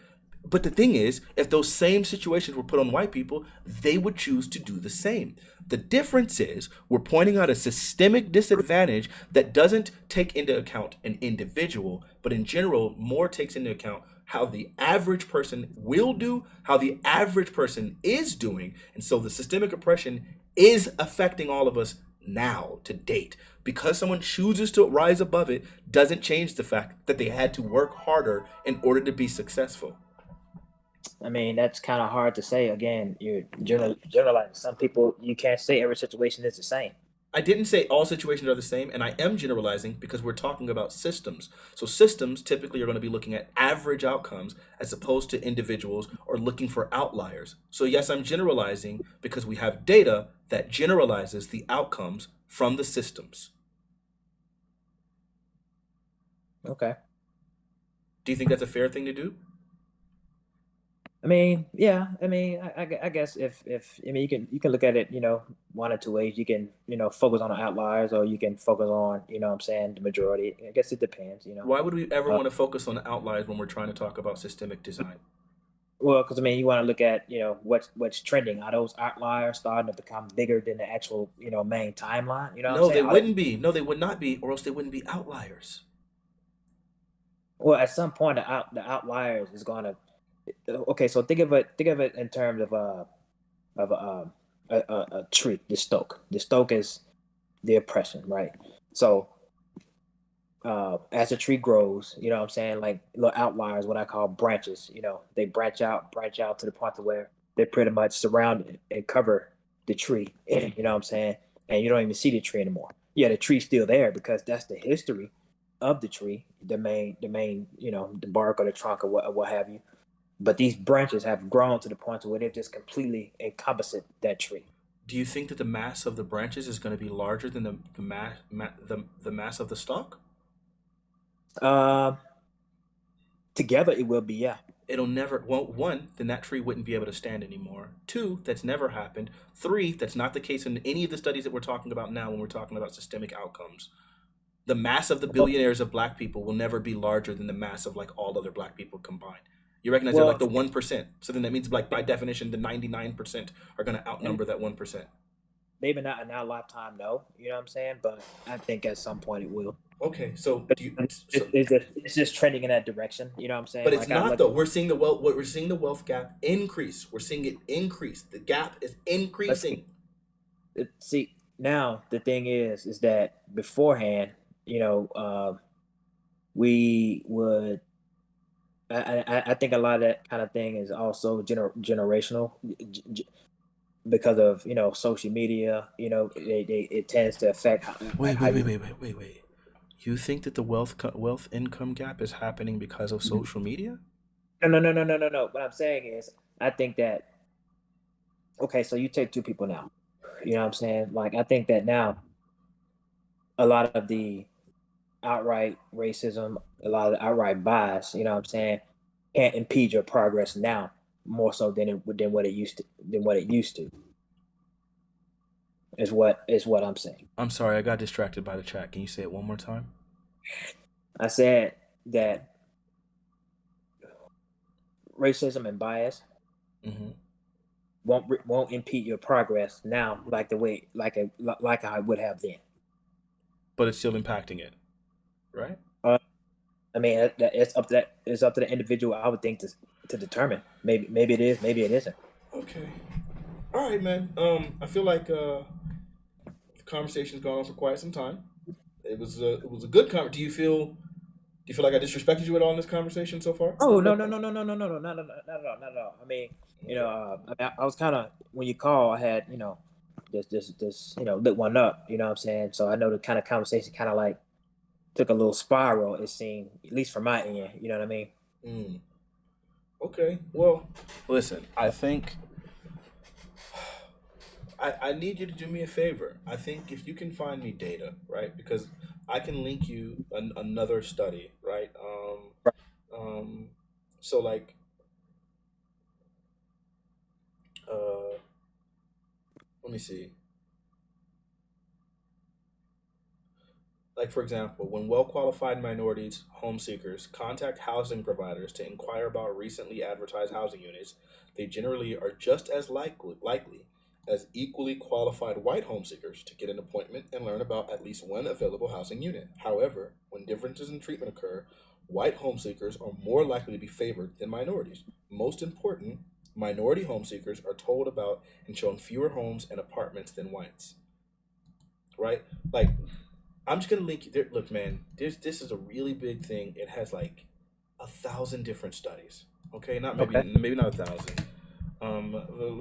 But the thing is, if those same situations were put on white people, they would choose to do the same. The difference is we're pointing out a systemic disadvantage that doesn't take into account an individual, but in general, more takes into account how the average person will do, how the average person is doing. And so the systemic oppression is affecting all of us now to date. Because someone chooses to rise above it doesn't change the fact that they had to work harder in order to be successful. I mean, that's kind of hard to say. Again, you're generalizing. Some people, you can't say every situation is the same. I didn't say all situations are the same, and I am generalizing because we're talking about systems. So, systems typically are going to be looking at average outcomes as opposed to individuals or looking for outliers. So, yes, I'm generalizing because we have data that generalizes the outcomes from the systems. Okay. Do you think that's a fair thing to do? I mean, yeah. I mean, I guess if I mean you can look at it, one or two ways. You can focus on the outliers, or you can focus on what I'm saying, the majority. I guess it depends. Why would we ever Uh, want to focus on the outliers when we're trying to talk about systemic design? well, because I mean, you want to look at what's trending. Are those outliers starting to become bigger than the actual main timeline? You know what I'm No, saying? they wouldn't be. No, they would not be, or else they wouldn't be outliers. Well, at some point, the outliers is going to. Okay, so think of it in terms of a tree. The stoke. The stoke is the oppression, right? So as the tree grows, you know what I'm saying, like little outliers, what I call branches, they branch out to the point to where they pretty much surround and cover the tree. You know what I'm saying? and you don't even see the tree anymore. Yeah, the tree's still there because that's the history of the tree, the main, the bark or the trunk or what have you. But these branches have grown to the point where they've just completely encompassed that tree. Do you think that the mass of the branches is going to be larger than the mass of the stalk? Uh, Together it will be, yeah. It'll never, well, one, then that tree wouldn't be able to stand anymore. Two, that's never happened. Three, that's not the case in any of the studies that we're talking about now when we're talking about systemic outcomes. The mass of the billionaires of black people will never be larger than the mass of like all other black people combined. You recognize they're like Well, the 1%. So then that means like by definition the 99% are going to and outnumber that 1%. maybe not in our lifetime, no. You know what I'm saying? But I think at some point it will. Okay, so But do you it's, so it's just it's just trending in that direction. You know what I'm but saying? it's Like I not look. though. We're seeing the wealth gap increase. We're seeing it increase. The gap is Let's see. increasing. See, now the thing is that beforehand, you know, we would. I think a lot of that kind of thing is also generational because of social media. It tends to affect how you. Wait. You think that the wealth income gap is happening because of social media? No. What I'm saying is, I think that okay. So you take two people now. You know what I'm saying? Like I think that now a lot of the outright racism, a lot of the outright bias, you know what I'm saying, can't impede your progress now more so than what it used to is what I'm saying. I'm sorry, I got distracted by the chat. Can you say it one more time? I said that racism and bias Hmm. won't impede your progress now like the way like I would have then. But it's still impacting it, right? Uh, I mean, it's up to the individual. I would think to determine. Maybe it is. Maybe it isn't. Okay. All right, man. I feel like the conversation's gone on for quite some time. It was a good conversation. Do you feel like I disrespected you at all in this conversation so far? Oh no, not at all, not at all. I mean, Okay. I was kind of when you call, I had this lit one up. You know what I'm saying? So I know the kind of conversation kind of like took a little spiral. It seemed, at least from my end. You know what I mean? Mm. Okay. Well, listen. I think I need you to do me a favor. I think if you can find me data, right? Because I can link you another study, right? Um, so like, uh, let me see. Like, for example, when well qualified minorities, home seekers, contact housing providers to inquire about recently advertised housing units, they generally are just as likely as equally qualified white home seekers to get an appointment and learn about at least one available housing unit. However, when differences in treatment occur, white home seekers are more likely to be favored than minorities. Most important, minority home seekers are told about and shown fewer homes and apartments than whites. Right? Like, I'm just gonna link you there. Look, man, this is a really big thing. It has like 1,000 different studies. Okay, not maybe Okay. maybe not 1,000.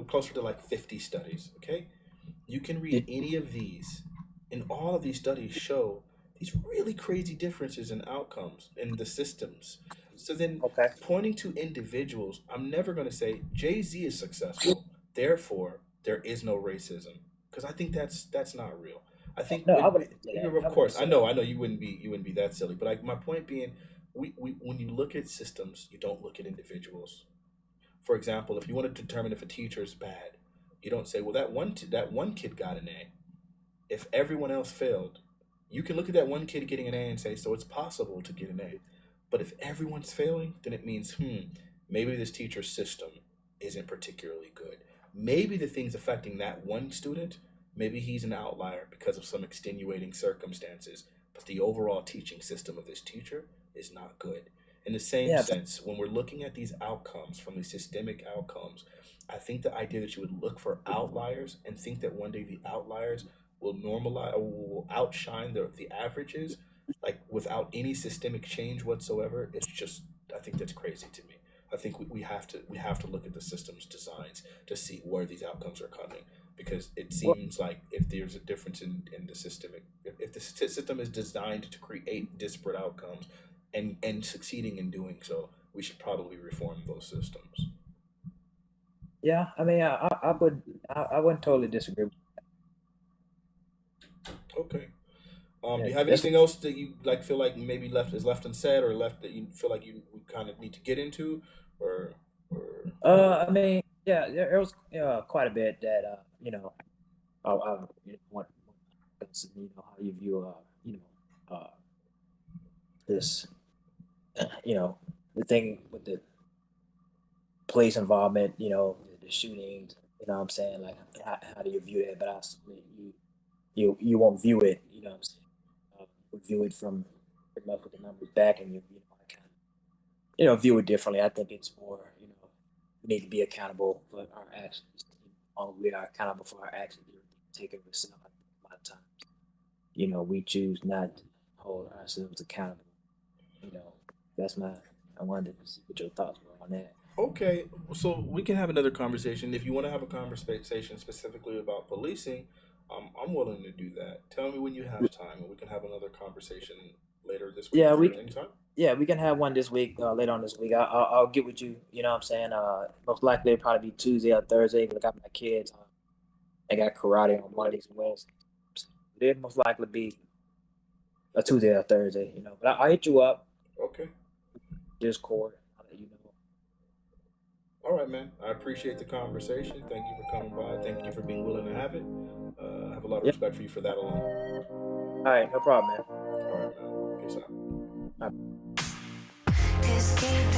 Closer to like 50 studies. Okay, you can read Did, any of these, and all of these studies show these really crazy differences in outcomes in the systems. So then, okay. pointing to individuals, I'm never gonna say Jay Z is successful, therefore there is no racism, because I think that's not real. I think No, I would never say that. of I would never course, say that. I know you wouldn't be that silly, but my point being, we when you look at systems, you don't look at individuals. For example, if you want to determine if a teacher is bad, you don't say, well, that one kid got an A. If everyone else failed, you can look at that one kid getting an A and say, so it's possible to get an A. But if everyone's failing, then it means, maybe this teacher's system isn't particularly good. Maybe the things affecting that one student, maybe he's an outlier because of some extenuating circumstances, but the overall teaching system of this teacher is not good. In the same Yeah. sense, when we're looking at these outcomes, from these systemic outcomes, I think the idea that you would look for outliers and think that one day the outliers will normalize or will outshine the averages, like without any systemic change whatsoever, it's just, I think that's crazy to me. I think we have to look at the system's designs to see where these outcomes are coming. because it Well, seems like if there's a difference in the system, if the system is designed to create disparate outcomes and succeeding in doing so, we should probably reform those systems. yeah, I mean, I wouldn't totally disagree. Okay. Do Yeah, you have that's anything else that you like feel like maybe left unsaid, or left that you feel like you we kind of need to get into, or I mean, yeah, there was quite a bit that I want how you view this the thing with the police involvement, the shootings, what I'm saying, like how do you view that? But I you won't view it, what I'm saying. You view it from pretty much with the numbers back, and I kind of view it differently. I think it's more, we need to be accountable for our actions. We are accountable for our actions. Take it ourselves. I think a lot of times, we choose not to hold ourselves accountable. You know, that's my. I wanted to see what your thoughts were on that. okay, so we can have another conversation if you want to have a conversation specifically about policing. I'm willing to do that. Tell me when you have time, and we can have another conversation later this week Yeah, or anytime. yeah, we can have one this week, later on this week. I'll get with you. You know what I'm saying? Most likely it'll probably be Tuesday or Thursday. 'Cause I got my kids. They got karate on Mondays and Wednesdays. It'll most likely be a Tuesday or Thursday. But I'll hit you up. Okay. Discord. I'll let you know. All right, man. I appreciate the conversation. Thank you for coming by. Thank you for being willing to have it. I have a lot of Yeah. respect for you for that alone. All right. No problem, man. All right, man. Peace out. All right. Escape